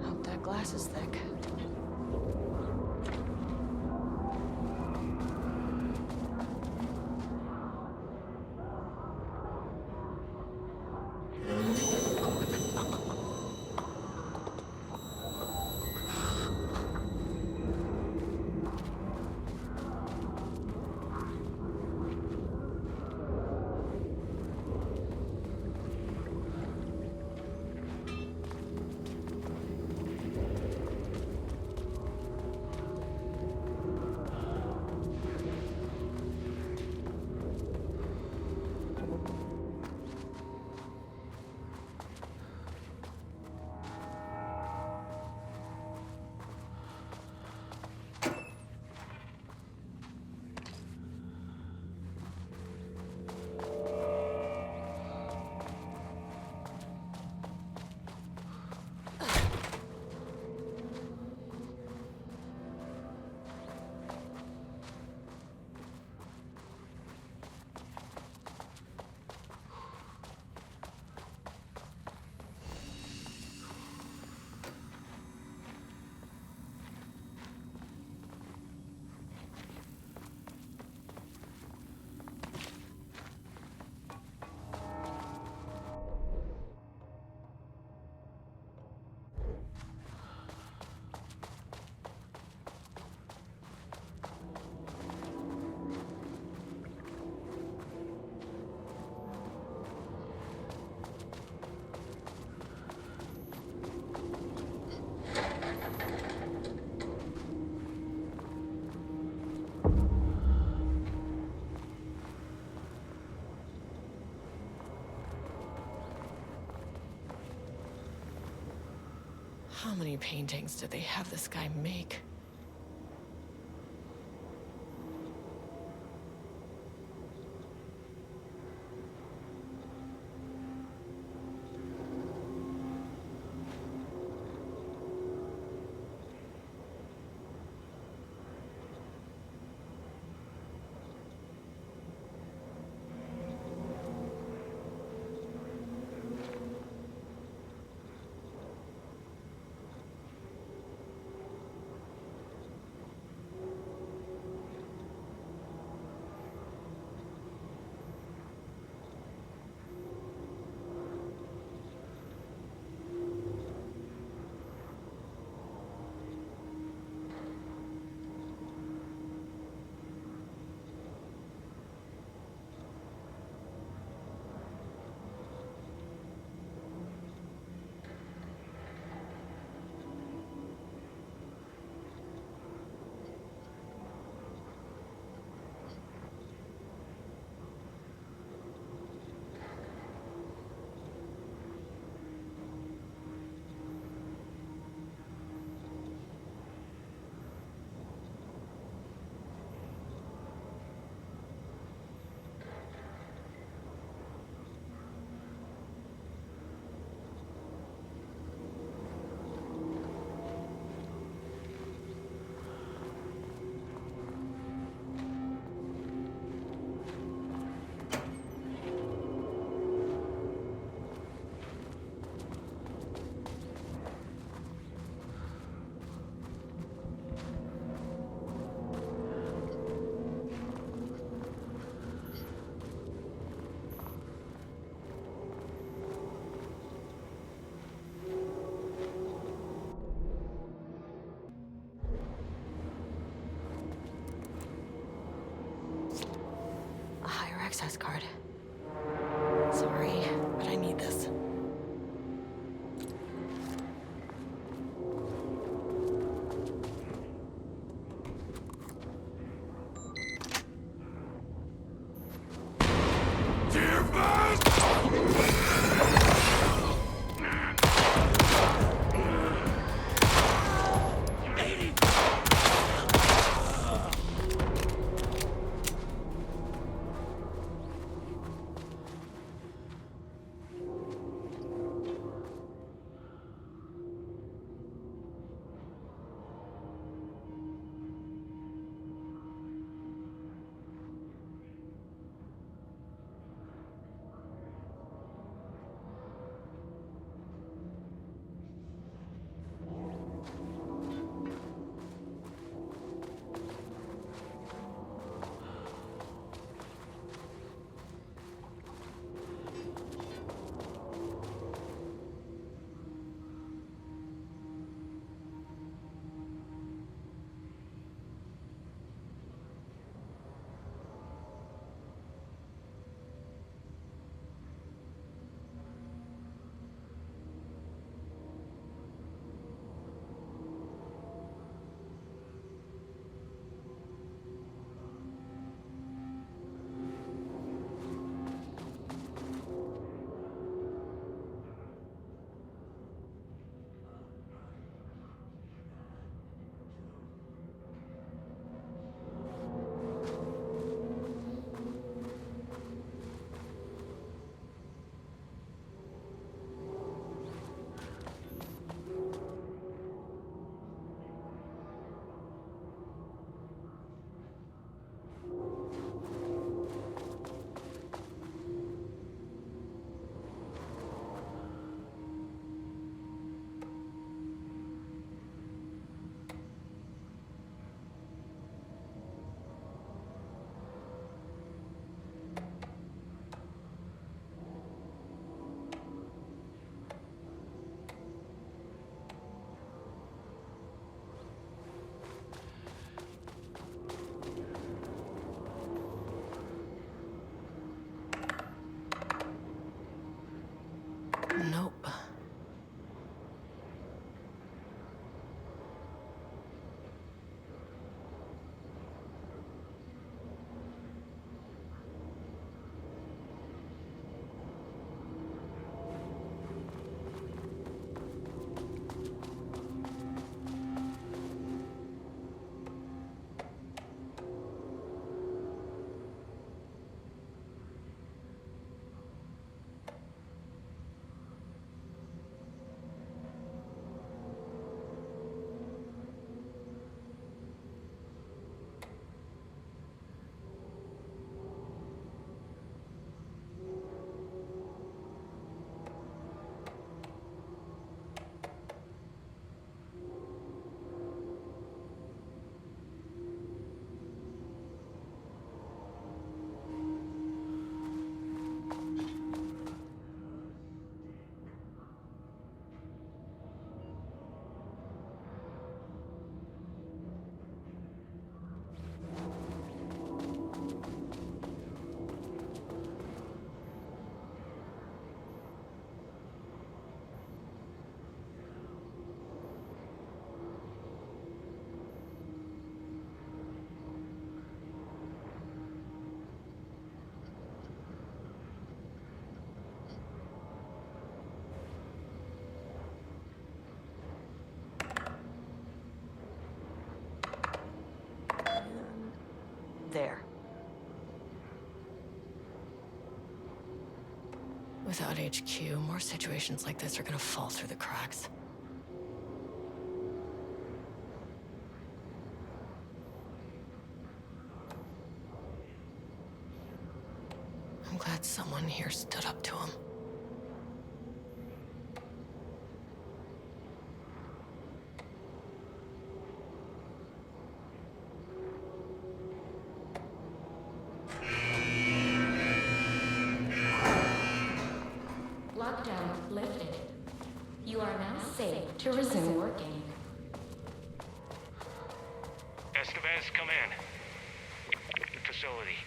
Hope that glass is thick. How many paintings did they have this guy make? access card. Sorry, but I need this. Nope. There. Without HQ, more situations like this are gonna fall through the cracks. I'm glad someone here stood up to him. Lockdown lifted. You are now safe to resume working. Estevez, come in. Facility.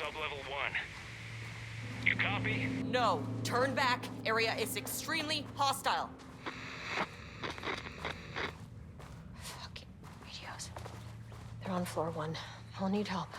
Sublevel 1. You copy? No, turn back. Area is extremely hostile. Fucking radios. They're on floor 1. I'll need help.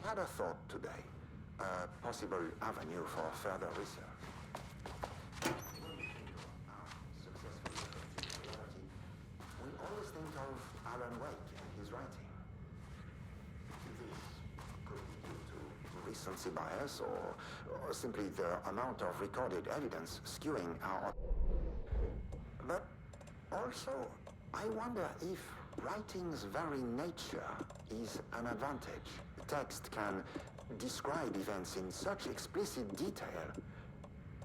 Had a thought today, a possible avenue for further research. We always think of Alan Wake and his writing. This could be due to recency bias or simply the amount of recorded evidence skewing our... But also, I wonder if writing's very nature is an advantage. Text can describe events in such explicit detail.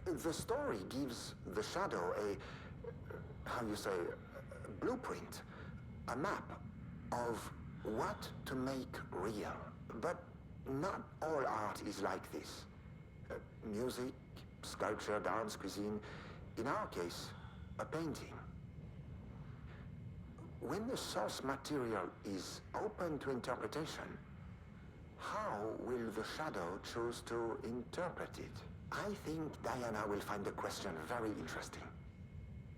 The story gives the shadow a, how you say, a blueprint, a map of what to make real. But not all art is like this. Music, sculpture, dance, cuisine, In our case, a painting. When the source material is open to interpretation, how will the shadow choose to interpret it? I think Diana will find the question very interesting.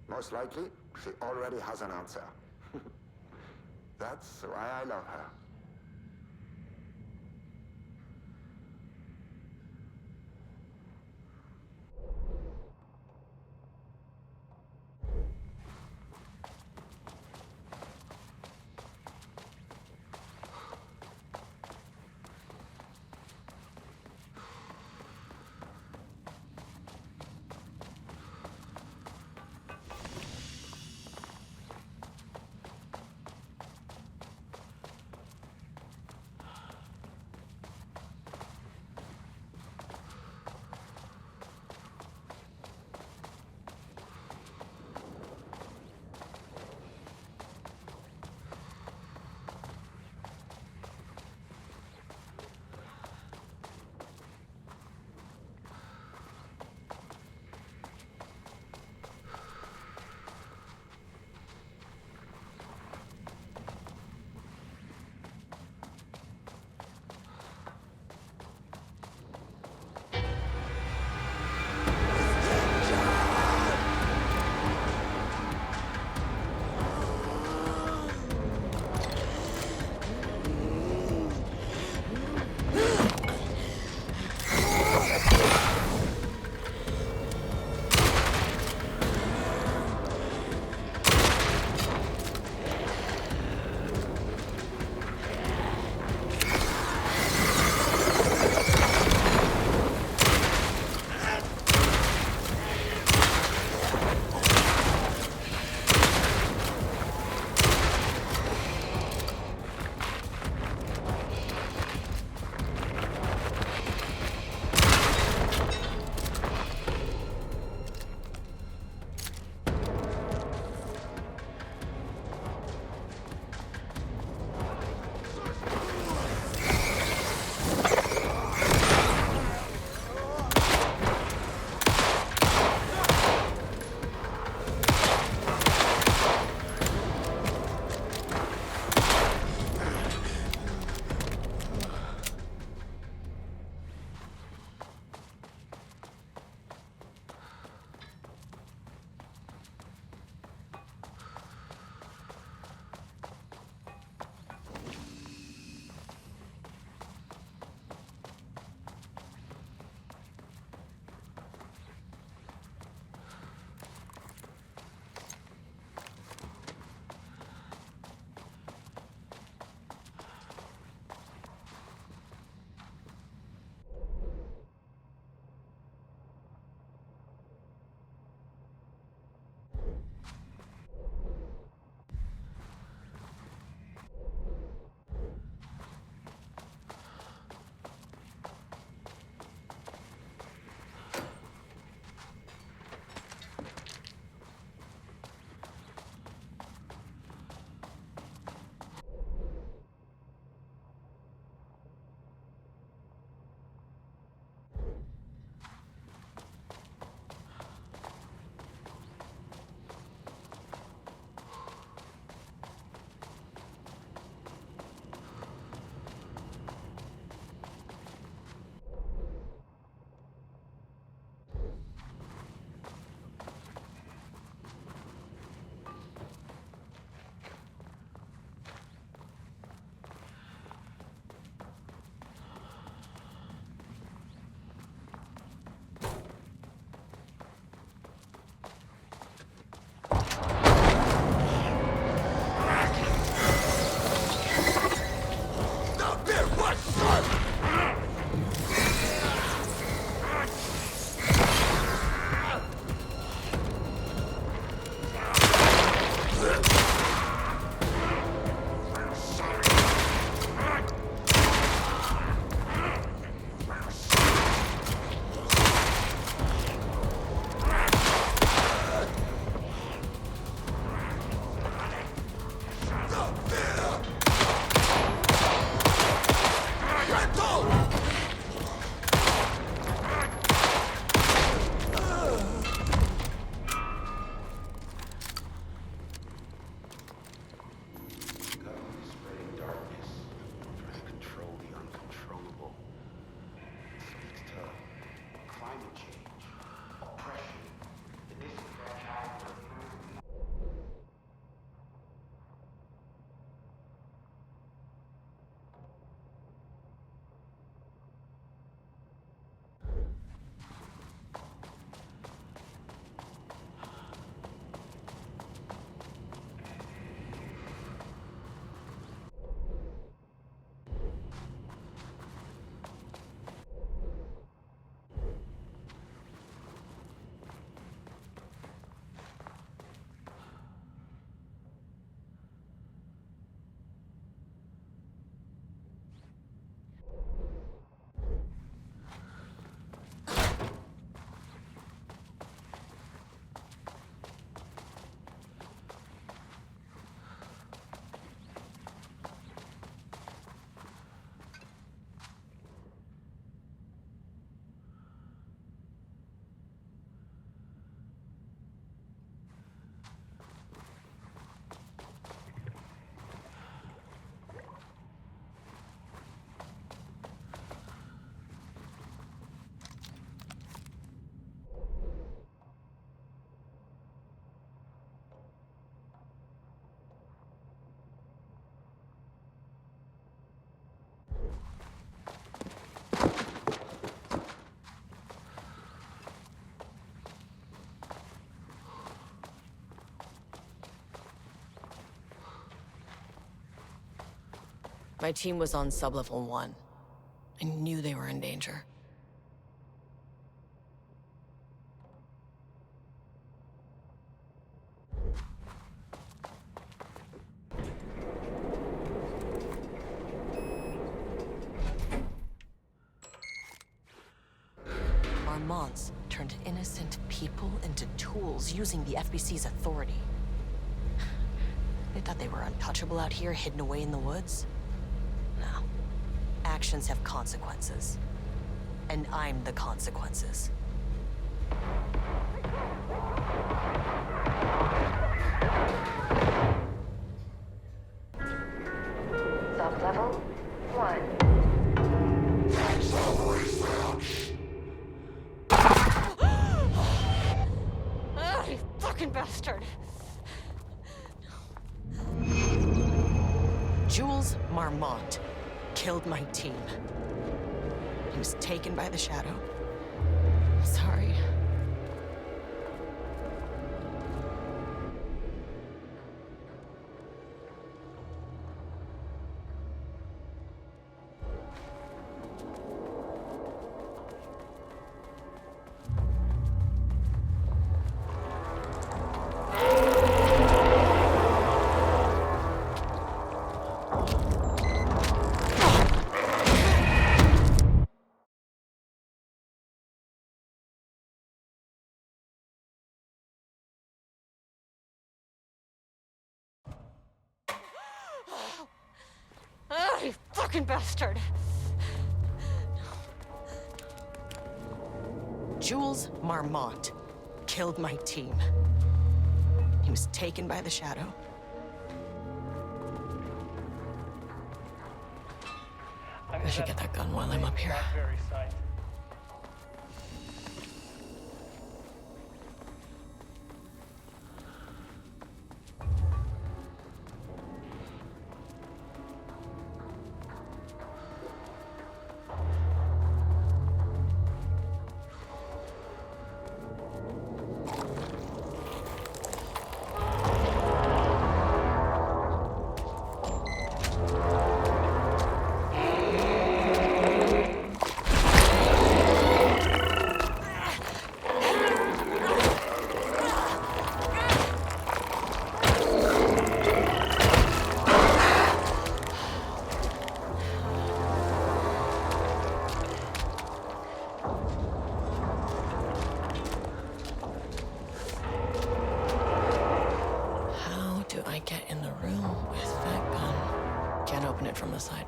Most likely, she already has an answer. That's why I love her. My team was on sublevel 1. I knew they were in danger. Marmonts turned innocent people into tools using the FBC's authority. They thought they were untouchable out here, hidden away in the woods? No. Actions have consequences. And I'm the consequences. Sublevel 1. Ah, you fucking bastard! Jules Marmont killed my team. He was taken by the Shadow. Sorry. Ah, you fucking bastard! Jules Marmont killed my team. He was taken by the Shadow. I should get that gun while I'm up here. Not very sight. From the side.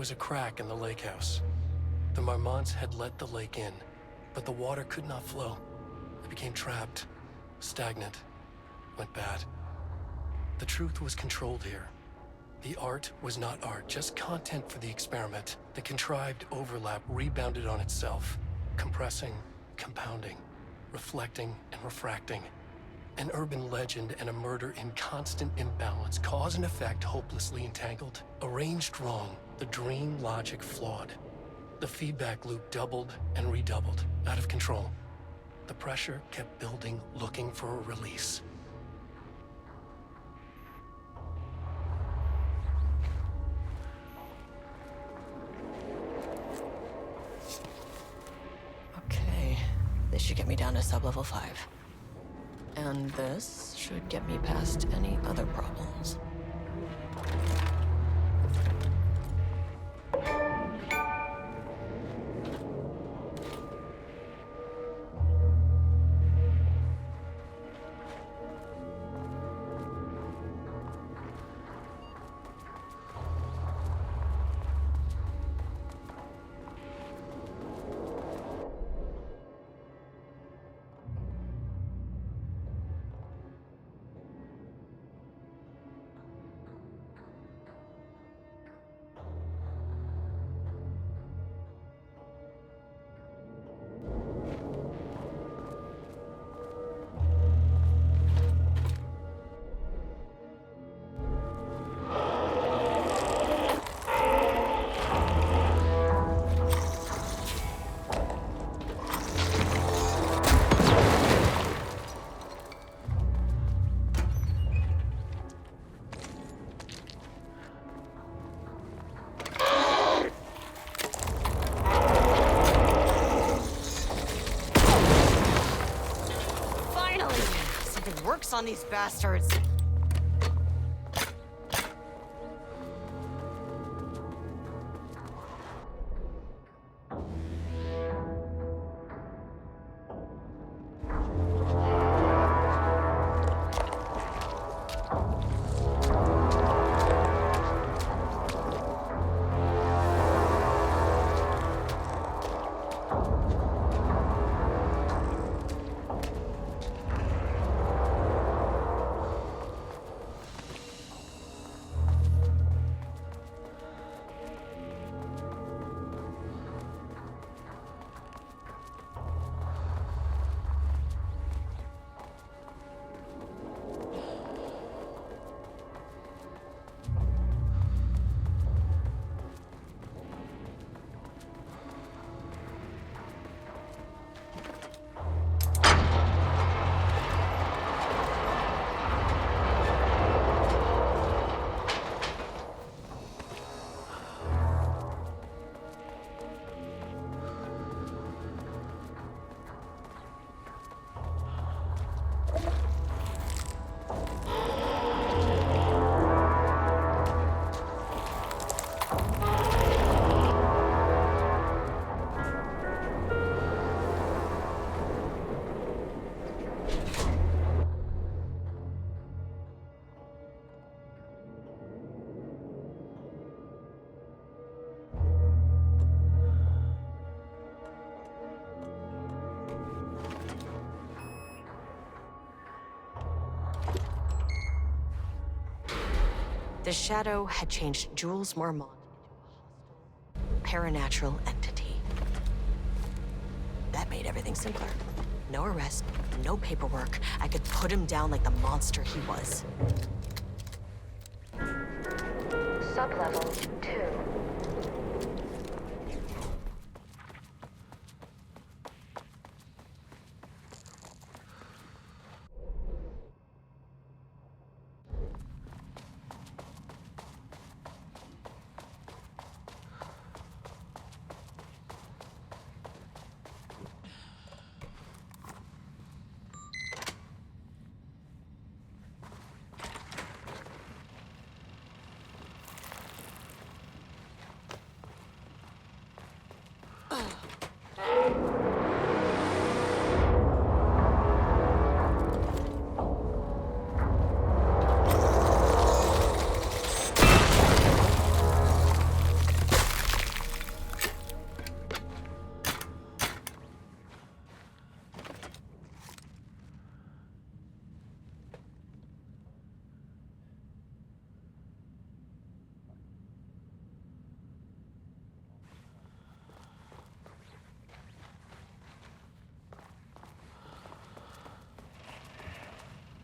was a crack in the lake house. The marmots had let the lake in, but the water could not flow. It became trapped, stagnant, went bad. The truth was controlled here. The art was not art, just content for the experiment. The contrived overlap rebounded on itself, compressing, compounding, reflecting and refracting. An urban legend and a murder in constant imbalance, cause and effect hopelessly entangled. Arranged wrong, the dream logic flawed. The feedback loop doubled and redoubled, out of control. The pressure kept building, looking for a release. Okay, this should get me down to sub-level 5. And this should get me past any other problems. Works on these bastards. The Shadow had changed Jules Marmont into a paranatural entity. That made everything simpler. No arrest, no paperwork. I could put him down like the monster he was. Sublevel 2.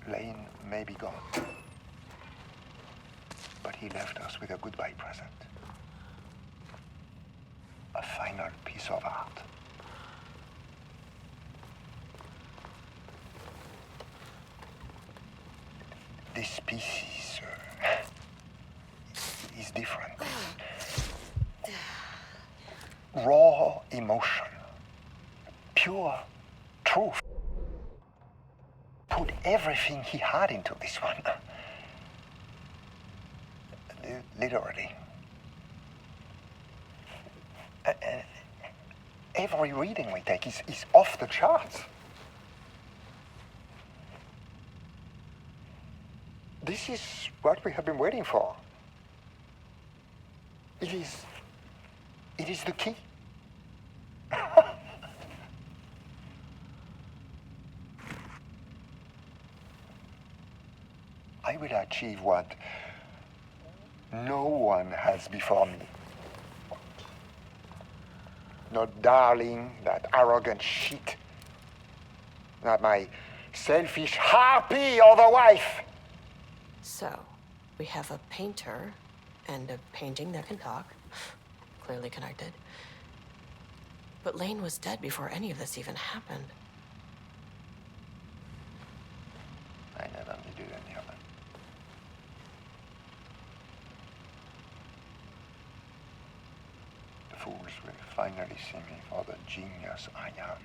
Lane may be gone, but he left us with a goodbye present. A final piece of art. This piece is different. Raw emotion, pure truth. Put everything he had into this one. Literally. Every reading we take is off the charts. This is what we have been waiting for. It is the key. I will achieve what no one has before me. Not darling, that arrogant shit. Not my selfish harpy or the wife. So, we have a painter and a painting that can talk. Clearly connected. But Lane was dead before any of this even happened. I never needed any of it. The fools will finally see me for the genius I am.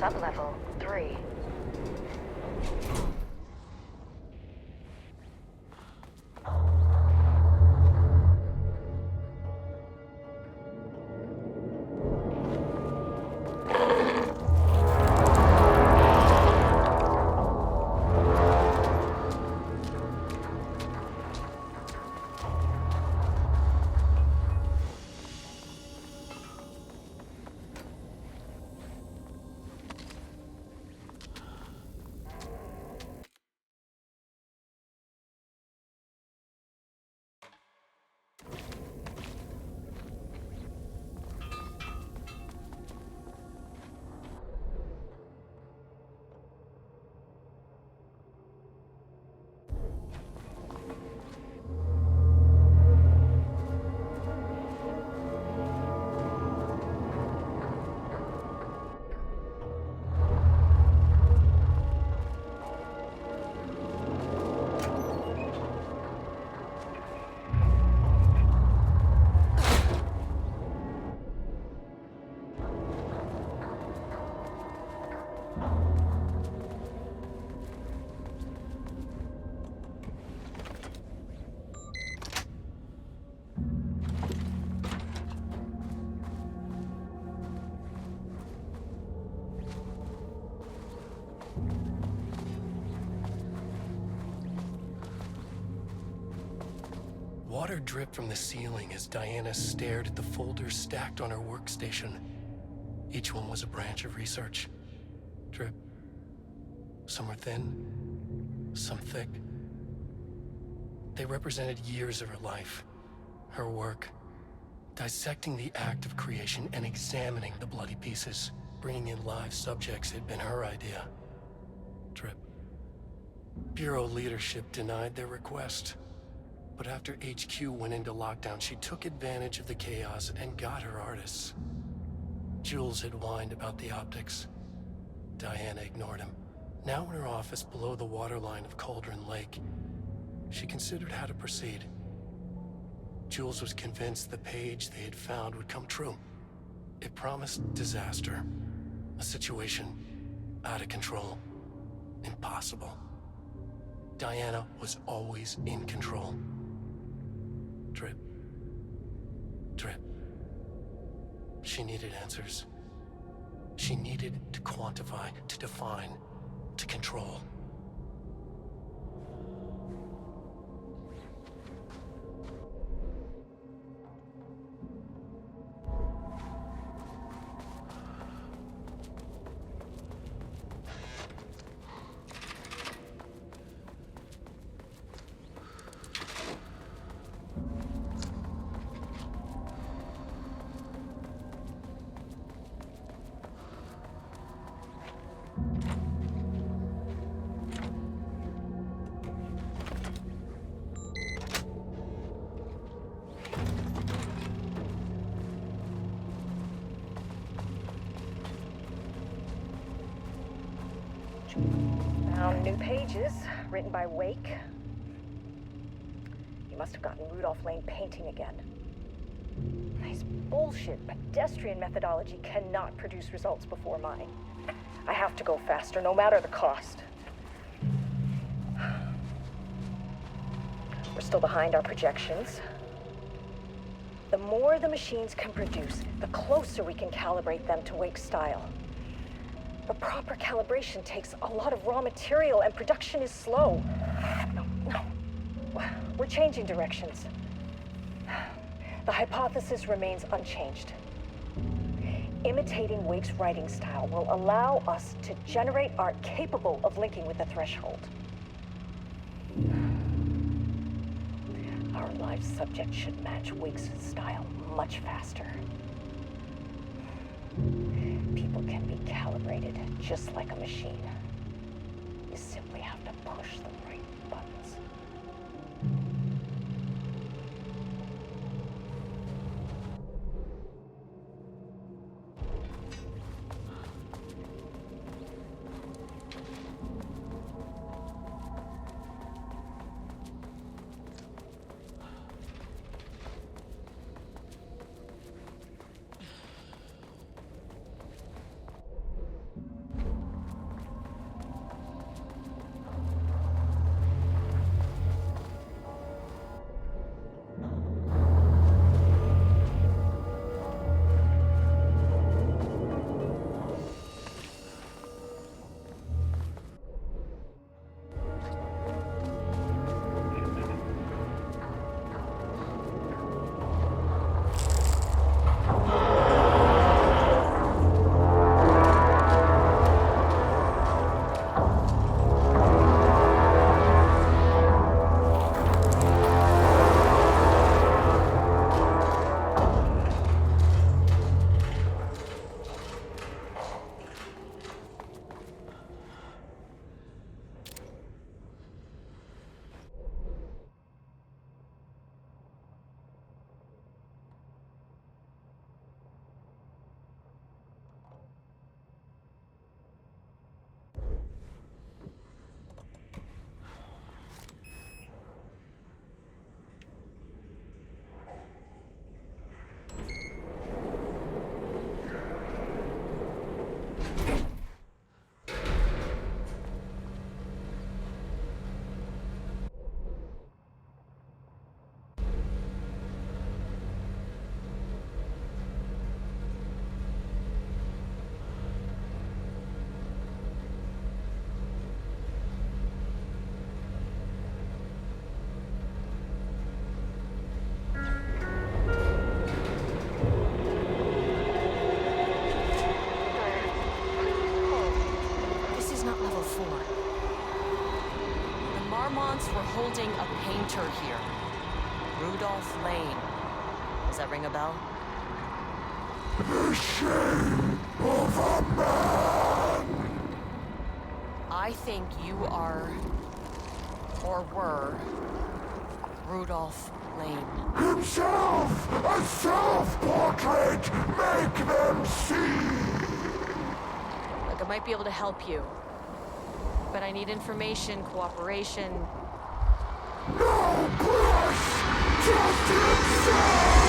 Sublevel 3. Water dripped from the ceiling as Diana stared at the folders stacked on her workstation. Each one was a branch of research. Drip. Some were thin, some thick. They represented years of her life, her work, dissecting the act of creation and examining the bloody pieces. Bringing in live subjects had been her idea. Drip. Bureau leadership denied their request. But after HQ went into lockdown, she took advantage of the chaos and got her artists. Jules had whined about the optics. Diana ignored him. Now in her office below the waterline of Cauldron Lake, she considered how to proceed. Jules was convinced the page they had found would come true. It promised disaster. A situation out of control. Impossible. Diana was always in control. Drip. Drip. She needed answers. She needed to quantify, to define, to control. Found new pages written by Wake. You must have gotten Rudolph Lane painting again. Nice bullshit. Pedestrian methodology cannot produce results before mine. I have to go faster, no matter the cost. We're still behind our projections. The more the machines can produce, the closer we can calibrate them to Wake's style. But proper calibration takes a lot of raw material, and production is slow. No. We're changing directions. The hypothesis remains unchanged. Imitating Wake's writing style will allow us to generate art capable of linking with the threshold. Our live subject should match Wake's style much faster. People can be calibrated just like a machine. You simply have to push the right buttons. holding a painter here. Rudolph Lane. Does that ring a bell? The shame of a man! I think you are, or were, Rudolph Lane. Himself! A self-portrait! Make them see! Look, I might be able to help you. But I need information, cooperation. No brush! Just himself!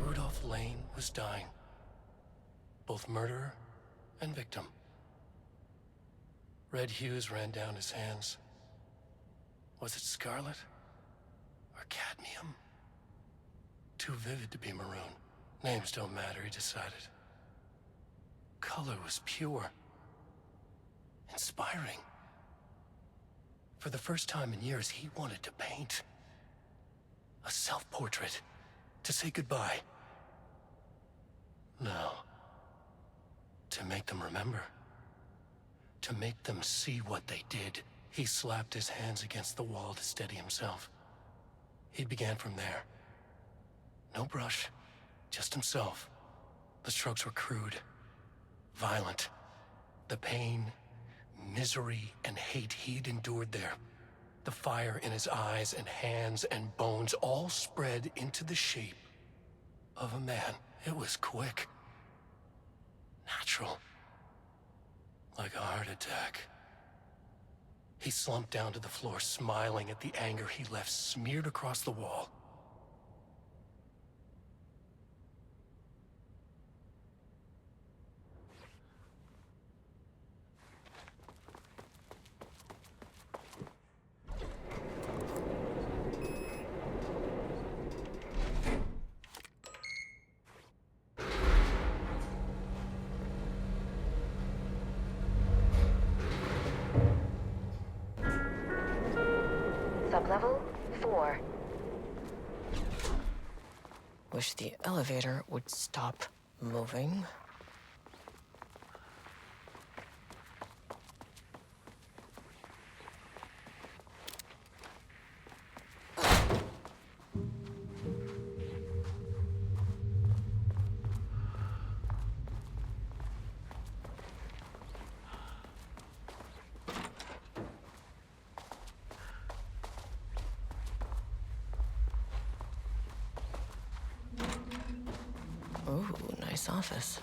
Rudolph Lane was dying. Both murderer and victim. Red hues ran down his hands. Was it scarlet or cadmium? Too vivid to be maroon. Names don't matter, he decided. Color was pure. Inspiring. For the first time in years, he wanted to paint. A self-portrait. To say goodbye. No. To make them remember. To make them see what they did. He slapped his hands against the wall to steady himself. He began from there. No brush, just himself. The strokes were crude, violent. The pain, misery, and hate he'd endured there. The fire in his eyes and hands and bones all spread into the shape of a man. It was quick. Natural. Like a heart attack. He slumped down to the floor, smiling at the anger he left smeared across the wall. Sublevel 4. Wish the elevator would stop moving. Ooh, nice office.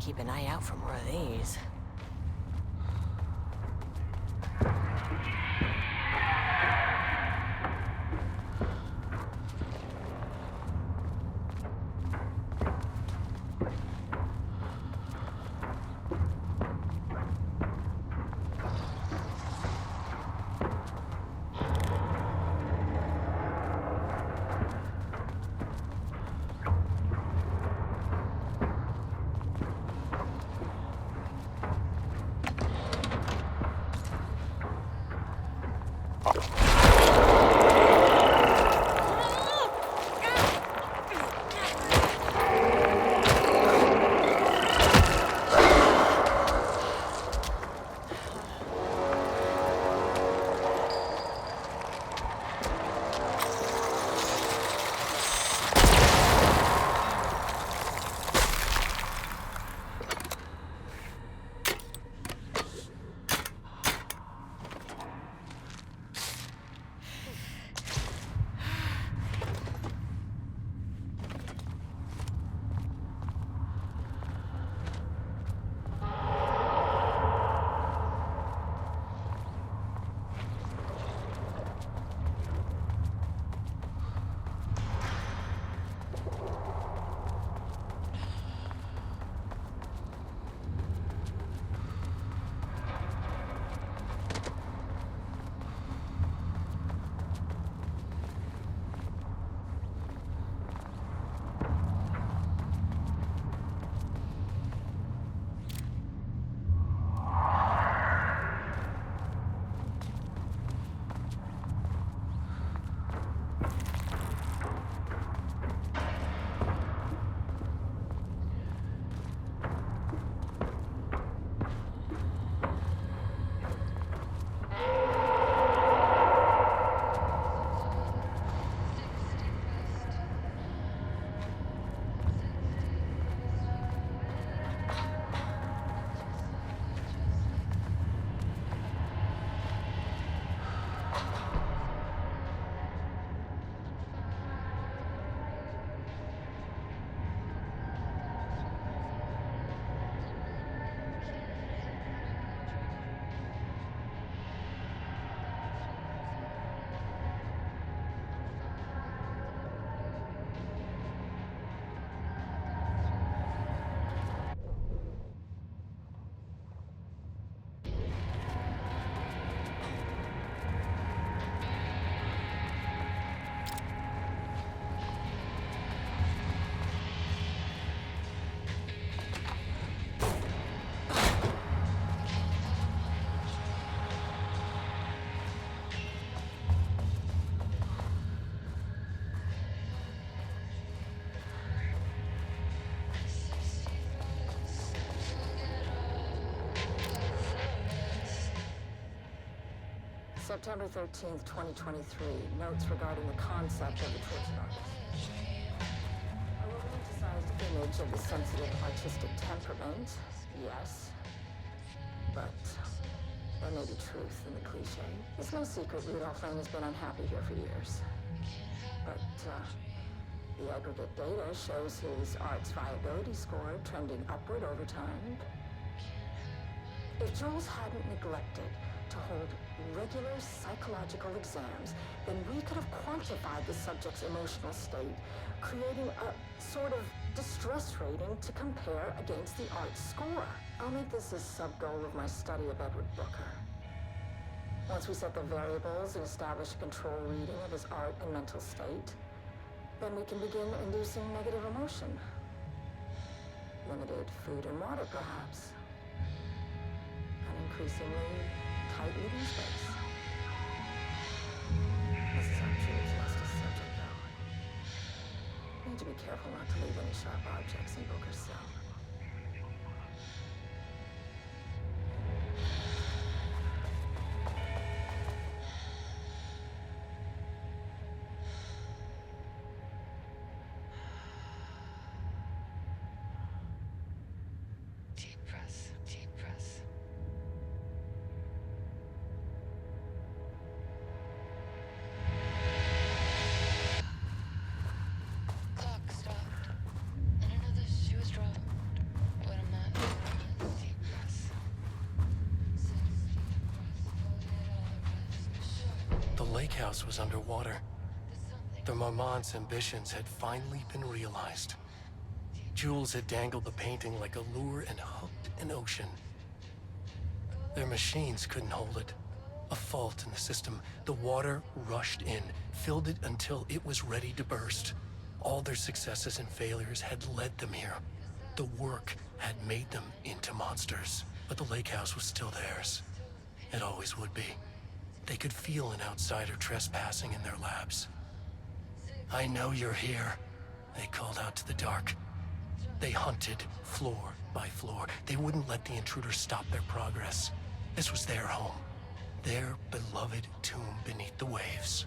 keep an eye out for more of these. September 13th, 2023. Notes regarding the concept of the torture artist. A romanticized image of the sensitive artistic temperament, yes. But there may be truth in the cliche. It's no secret Rudolph Lane has been unhappy here for years. But, the aggregate data shows his art's viability score trending upward over time. If Jules hadn't neglected to hold regular psychological exams, then we could have quantified the subject's emotional state, creating a sort of distress rating to compare against the art's score. I'll make this a sub-goal of my study of Edward Booker. Once we set the variables and establish a control reading of his art and mental state, then we can begin inducing negative emotion. Limited food and water, perhaps. An increasingly tight eating space. This is our truly justice subject, though. Need to be careful not to leave any sharp objects in Booker's cell. Deep breaths. Clock stopped, and another shoe was dropped. lake house was underwater. The Marmont's ambitions had finally been realized. Jules had dangled the painting like a lure and hooked an ocean. Their machines couldn't hold it. A fault in the system. The water rushed in, filled it until it was ready to burst. All their successes and failures had led them here. The work had made them into monsters. But the lake house was still theirs. It always would be. They could feel an outsider trespassing in their labs. "I know you're here," they called out to the dark. They hunted floor by floor. They wouldn't let the intruders stop their progress. This was their home, their beloved tomb beneath the waves.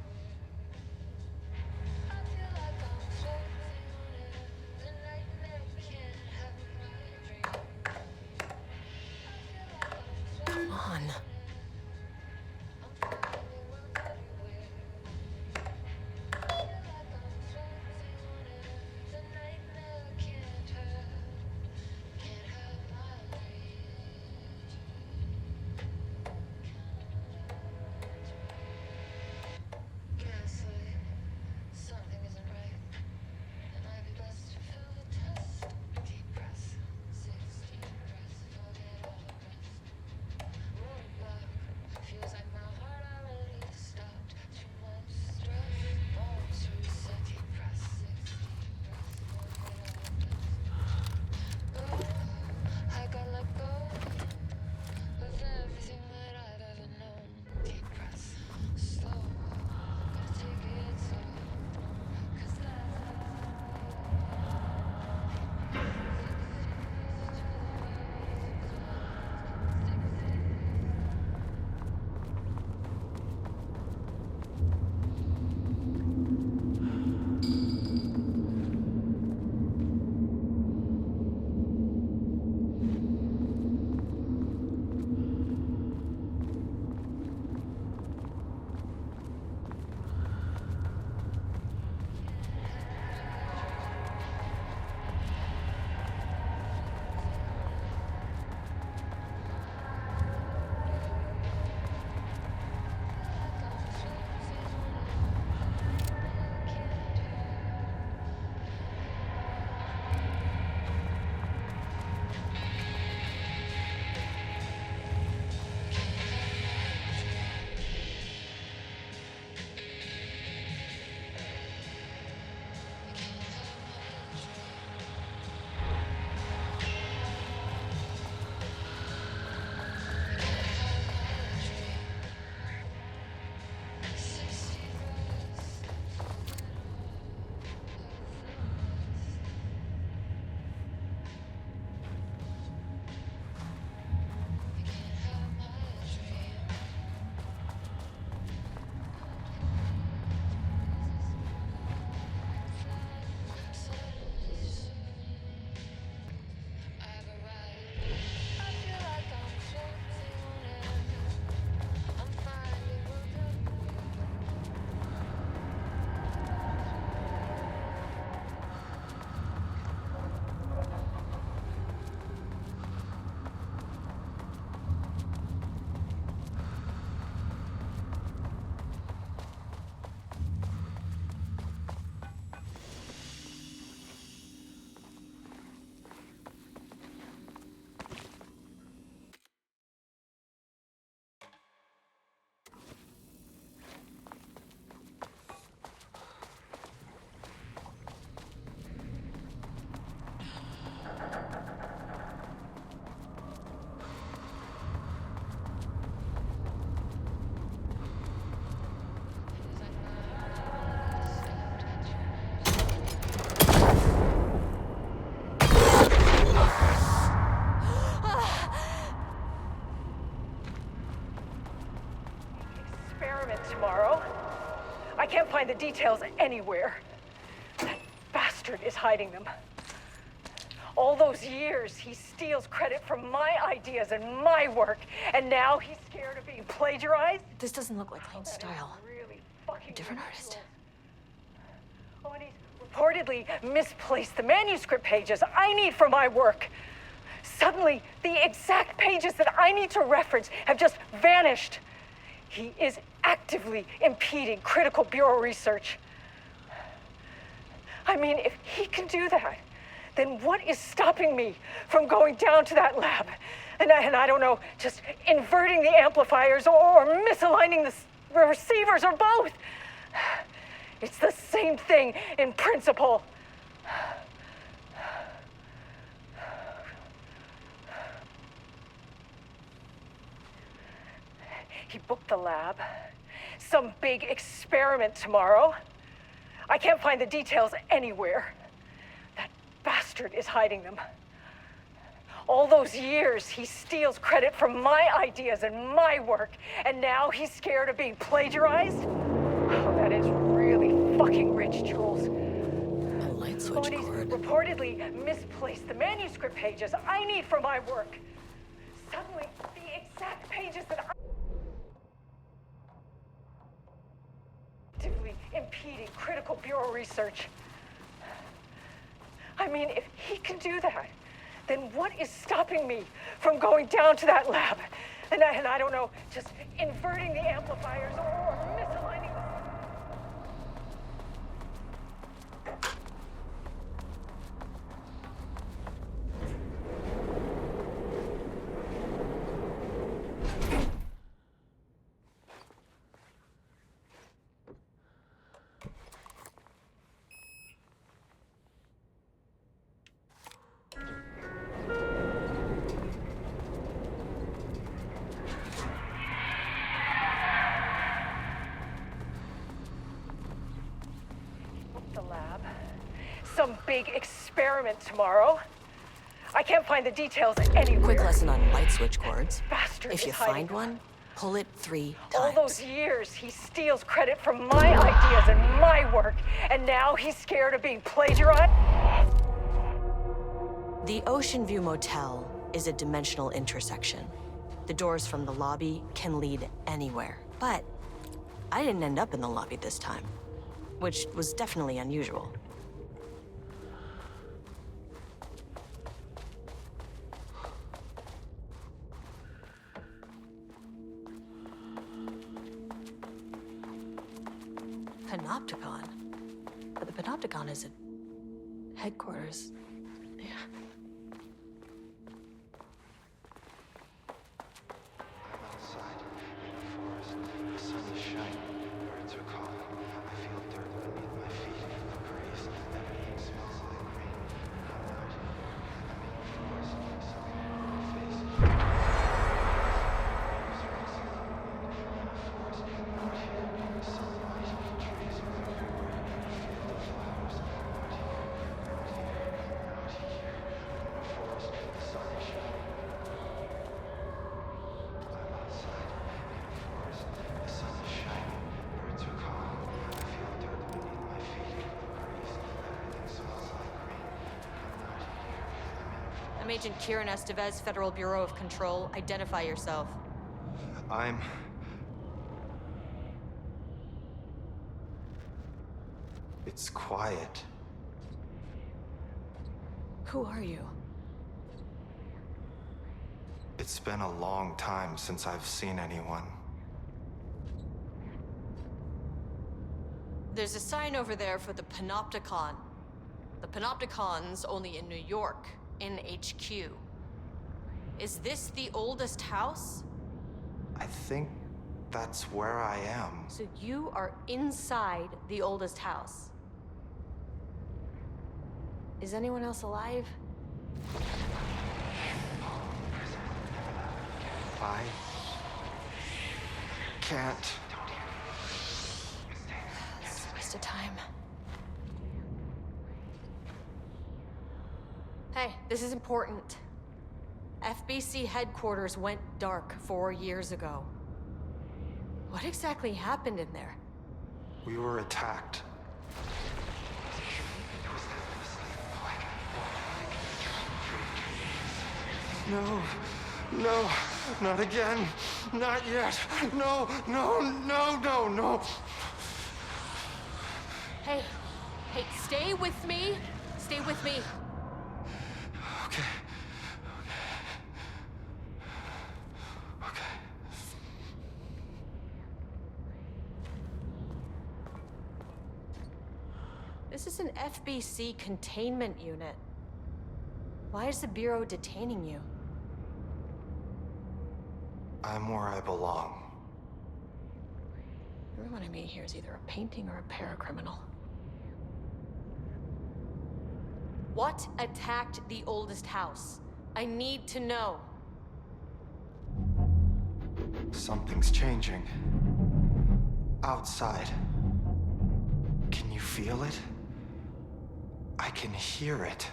Come on. Tomorrow. I can't find the details anywhere. That bastard is hiding them. All those years, he steals credit from my ideas and my work, and now he's scared of being plagiarized? This doesn't look like Lane's style. Really fucking Different artist. Oh, and he's reportedly misplaced the manuscript pages I need for my work. Suddenly, the exact pages that I need to reference have just vanished. He is actively impeding critical Bureau research. I mean, if he can do that, then what is stopping me from going down to that lab? And I don't know, just inverting the amplifiers or misaligning the receivers or both. It's the same thing in principle. He booked the lab. Some big experiment tomorrow. I can't find the details anywhere. That bastard is hiding them. All those years, he steals credit from my ideas and my work, and now he's scared of being plagiarized? Oh, that is really fucking rich, Jules. A light switch Somebody's cord. reportedly misplaced the manuscript pages I need for my work. Suddenly, the exact pages that I... actively impeding critical Bureau research. I mean, if he can do that, then what is stopping me from going down to that lab? And I don't know, just inverting the amplifiers or misaligning the... the lab. Some big experiment tomorrow. I can't find the details anywhere. Quick lesson on light switch cords. Bastard If you is hiding find them. one, pull it 3 All times. those years, he steals credit from my ideas and my work, and now he's scared of being plagiarized? The Ocean View Motel is a dimensional intersection. The doors from the lobby can lead anywhere. But I didn't end up in the lobby this time, which was definitely unusual. Panopticon? But the Panopticon is at headquarters. Yeah. I'm outside in the forest. The sun is shining. Birds are calling. I feel dirt beneath my feet. A breeze. Everything smells like rain. And I'm out here. I'm in the forest. Something on my face. Leaves racing on the wind. In the forest. Out here. The sunlight. Trees are everywhere. I feel the flowers. Out here. Out here. Out here. I'm in the forest. The sun is shining. I'm outside in the forest. The sun is shining. Birds are calling. I feel dirt beneath my feet. A breeze. Everything smells like rain. And I'm out here. I'm Agent Kieran Estevez, Federal Bureau of Control. Identify yourself. It's quiet. Who are you? It's been a long time since I've seen anyone. There's a sign over there for the Panopticon. The Panopticon's only in New York, in HQ. Is this the oldest house? I think that's where I am. So you are inside the oldest house. Is anyone else alive? I can't. It's a waste of time. Hey, this is important. FBC headquarters went dark 4 years ago. What exactly happened in there? We were attacked. No, no, not again. Not yet. No, no, no, no, no. Hey, stay with me. Stay with me. Okay. Okay. This is an FBC containment unit. Why is the Bureau detaining you? I'm where I belong. Everyone I meet here is either a painting or a paracriminal. What attacked the oldest house? I need to know. Something's changing. Outside. Can you feel it? I can hear it.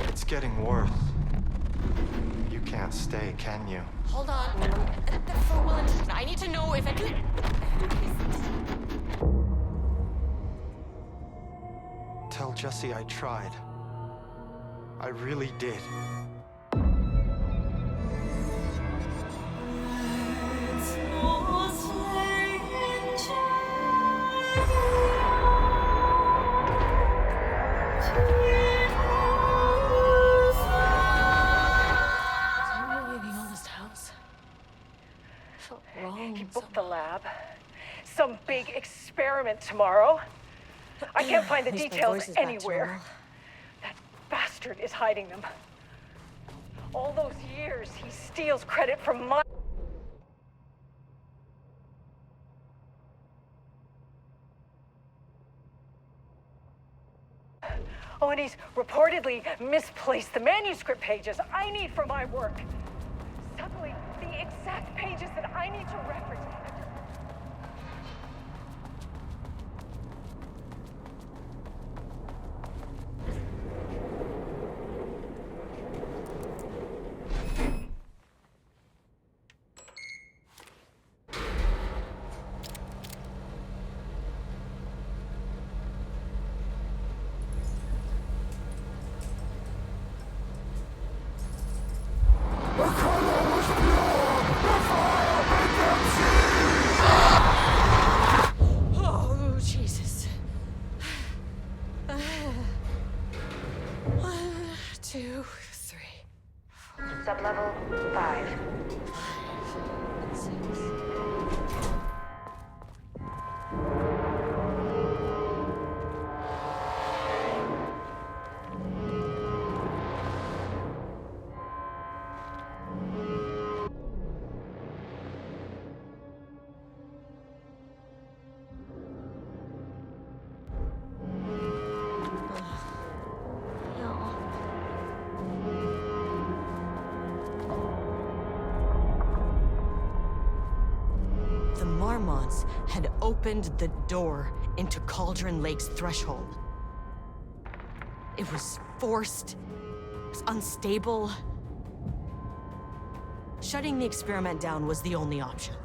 It's getting worse. You can't stay, can you? Hold on. For well intentioned. I need to know if I can. Tell Jesse I tried. I really did. He booked the lab. Some big experiment tomorrow. I can't find the details anywhere. That bastard is hiding them. All those years, he steals credit from my... Oh, and he's reportedly misplaced the manuscript pages I need for my work. Suddenly, the exact pages that I need to reference. Oh, Jesus. 1, 2, 3. Sublevel 5. 6. The Marmonts had opened the door into Cauldron Lake's threshold. It was forced, it was unstable. Shutting the experiment down was the only option.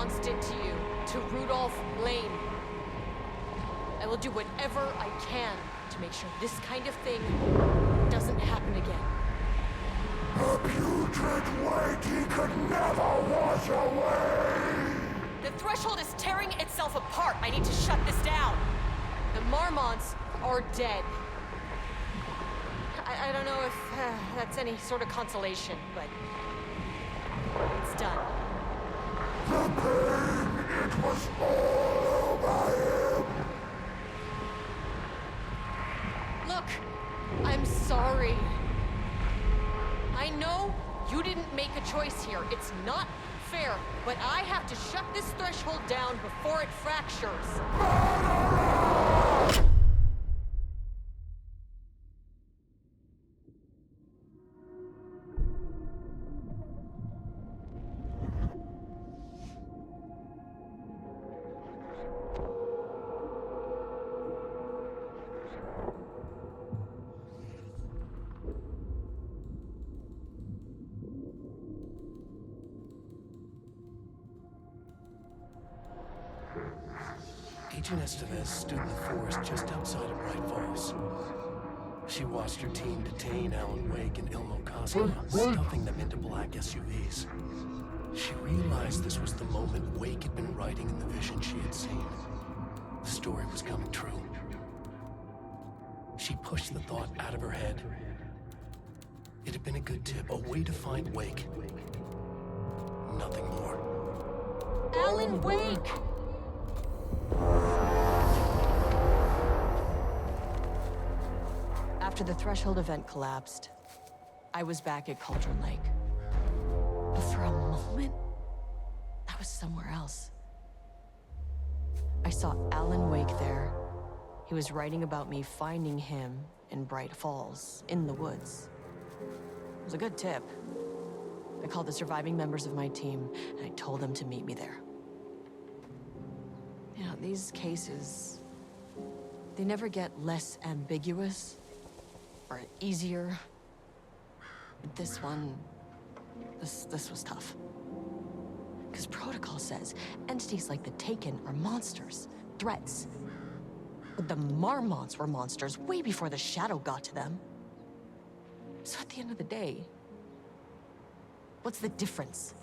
Marmons did to you, to Rudolph Lane. I will do whatever I can to make sure this kind of thing doesn't happen again. A putrid weight he could never wash away! The threshold is tearing itself apart. I need to shut this down. The Marmons are dead. I don't know if that's any sort of consolation, but it's done. The pain, it was all over him! Look, I'm sorry. I know you didn't make a choice here. It's not fair, but I have to shut this threshold down before it fractures. Agent Estevez stood in the forest just outside of Bright Falls. She watched her team detain Alan Wake and Ilmo Koska, stuffing them into black SUVs. She realized this was the moment Wake had been writing in the vision she had seen. The story was coming true. She pushed the thought out of her head. It had been a good tip, a way to find Wake. Nothing more. Alan Wake! After the Threshold event collapsed, I was back at Cauldron Lake. But for a moment, I was somewhere else. I saw Alan Wake there. He was writing about me finding him in Bright Falls, in the woods. It was a good tip. I called the surviving members of my team, and I told them to meet me there. You know, these cases, they never get less ambiguous or easier. But this one, this was tough. Because protocol says entities like the Taken are monsters, threats. But the Marmons were monsters way before the Shadow got to them. So at the end of the day, what's the difference?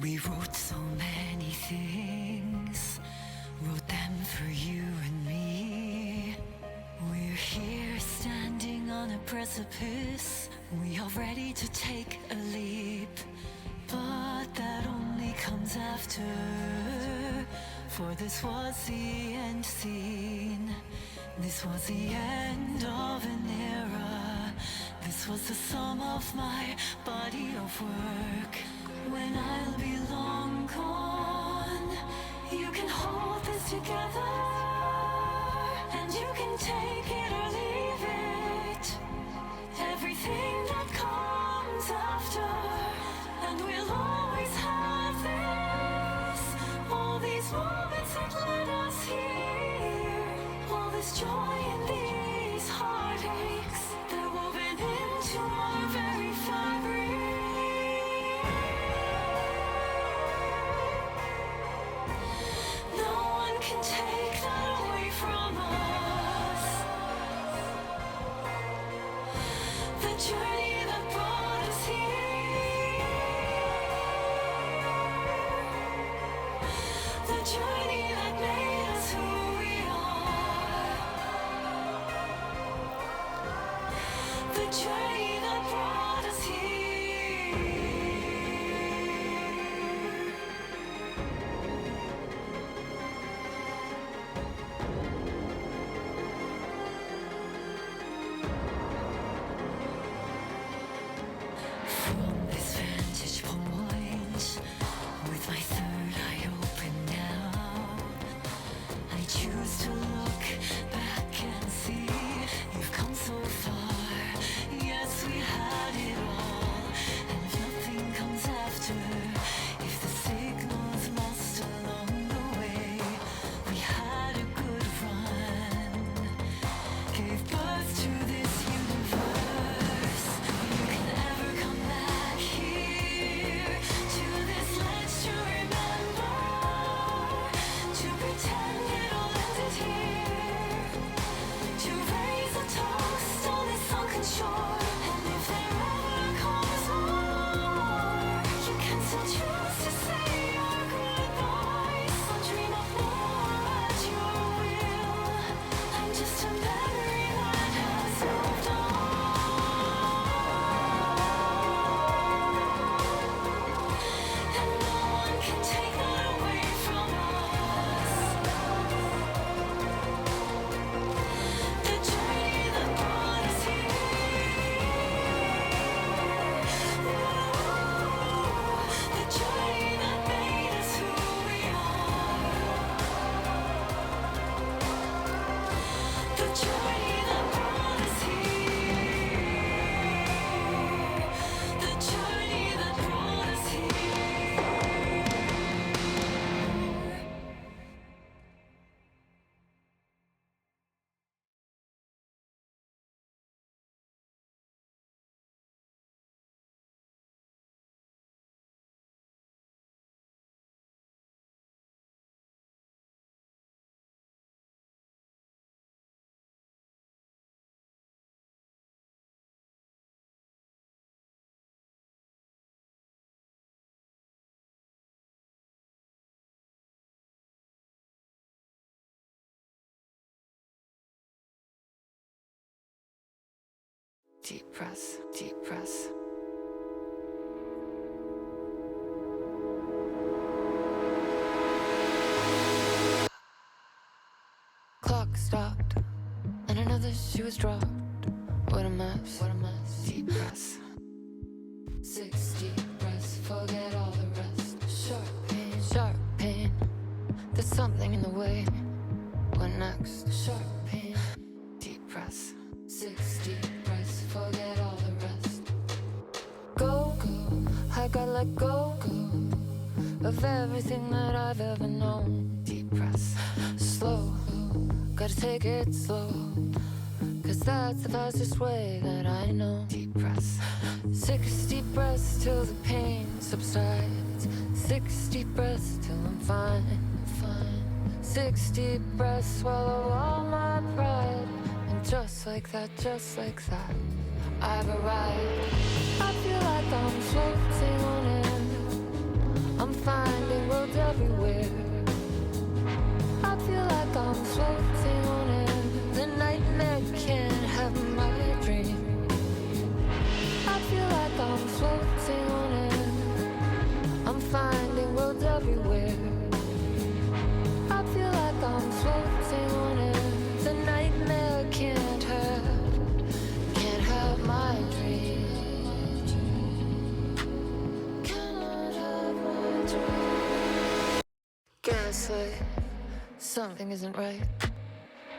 We wrote so many things, wrote them for you and me. We're here standing on a precipice, we are ready to take a leap. But that only comes after, for this was the end scene. This was the end of an era. This was the sum of my body of work. When I'll be long gone, you can hold this together, and you can take it or leave it. Everything that comes after, and we'll always have this. All these moments that led us here, all this joy and these heartaches, they're woven into our very fabric. Can take that away from us. deep breaths, deep breaths. Clock stopped, and another shoe was dropped. What a mess, what a mess. Deep breaths. 6 deep breaths, forget all the rest. Sharp pain, sharp pain. There's something in the way. What next? Sharp pain. Deep breaths. 6 deep breaths, forget all the rest. Go, go, I gotta let go, go of everything that I've ever known. Deep breaths. Slow, gotta take it slow, 'cause that's the fastest way that I know. Deep breaths. 6 deep breaths till the pain subsides. 6 deep breaths till I'm fine, fine. 6 deep breaths, swallow all my pride. And just like that, I've arrived. I feel like I'm floating on air. I'm finding roads everywhere. I feel like I'm floating on air. The nightmare can't have my dream. I feel like I'm floating on air. I'm finding roads everywhere. I feel like I'm floating on air. The nightmare can't have my dream. Cannot have my dream. Gaslight, something isn't right.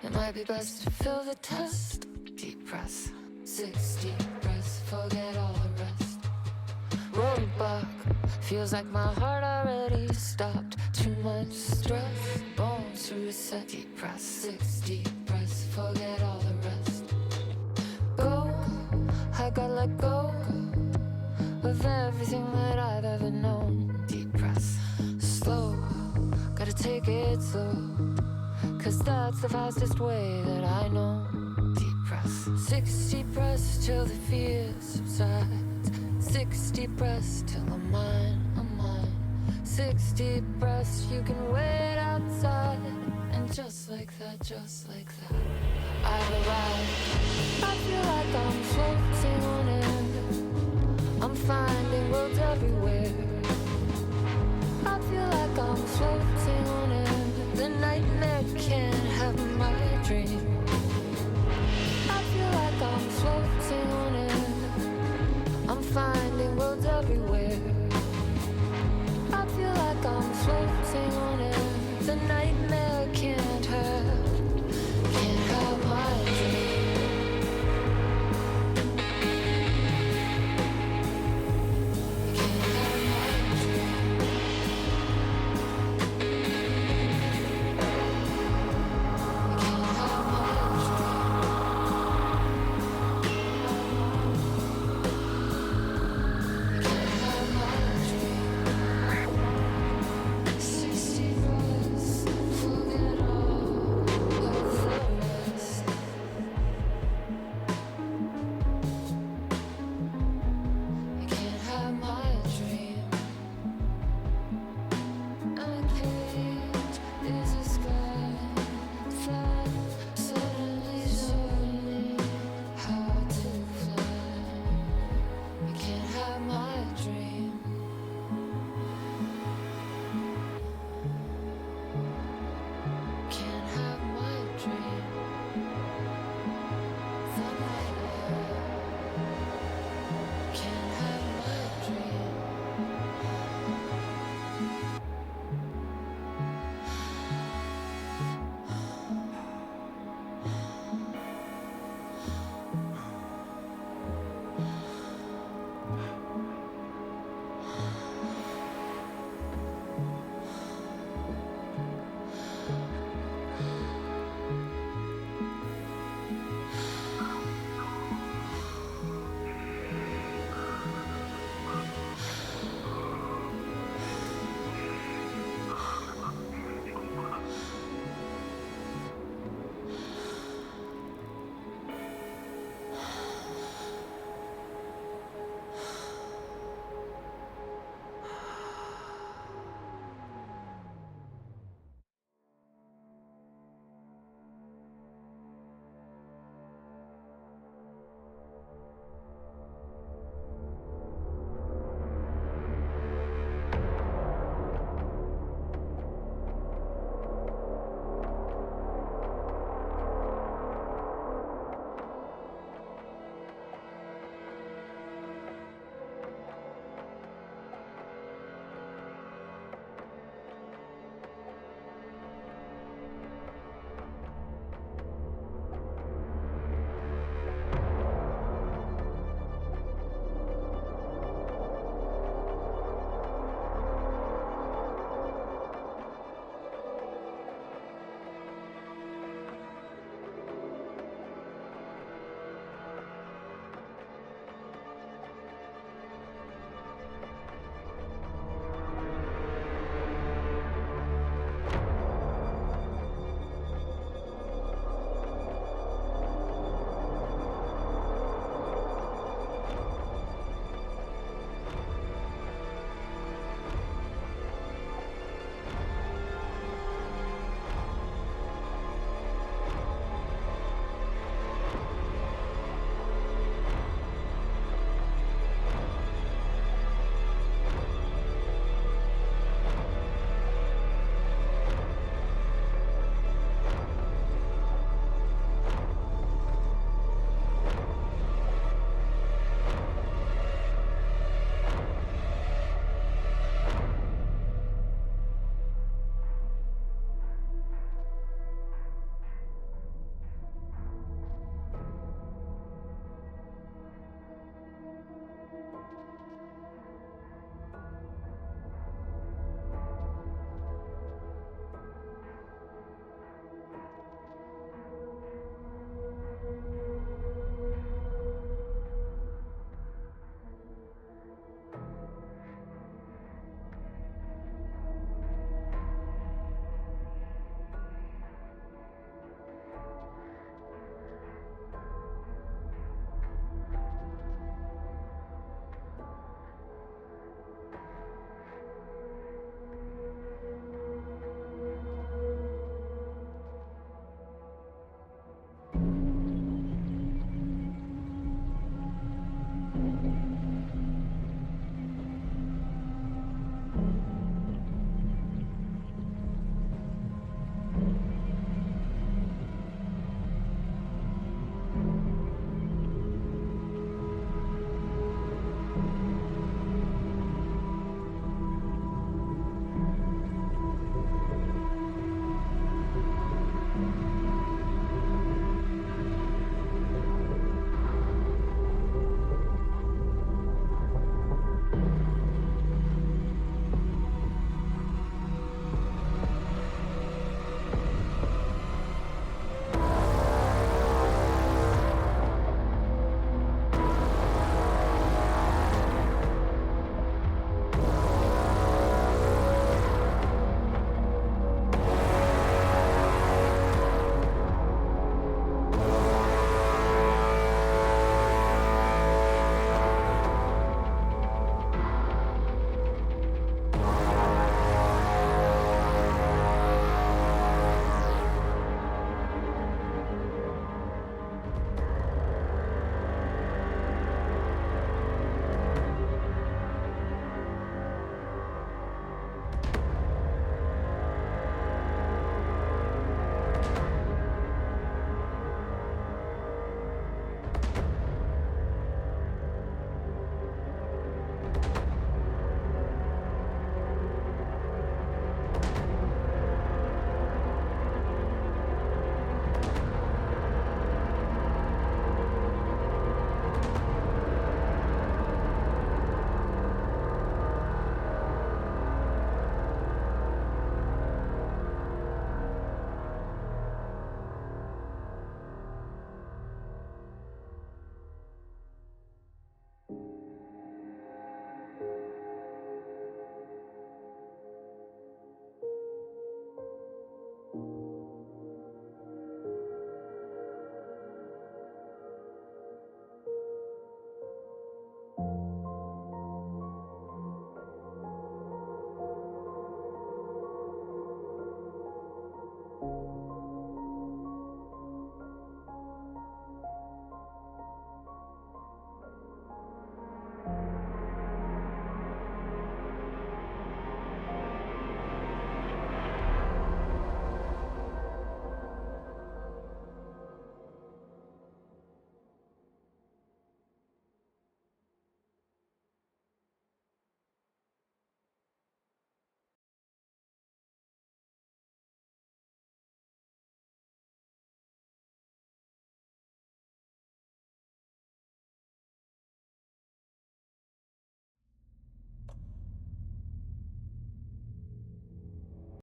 It might be best to fill the test. Deep breaths, 6 deep breaths, forget all the rest. Roadblock, feels like my heart already stopped. Too much stress, bones to reset. Deep breaths, 6 deep breaths, forget all the rest. Go, I gotta let go of everything that I've ever known. Deep breaths, slow, gotta take it slow, 'cause that's the fastest way that I know. Deep breaths. 6 deep breaths till the fear subsides. 6 deep breaths till I'm mine, I'm mine. 6 deep breaths, you can wait outside. And just like that, I've arrived. I feel like I'm floating on air. I'm finding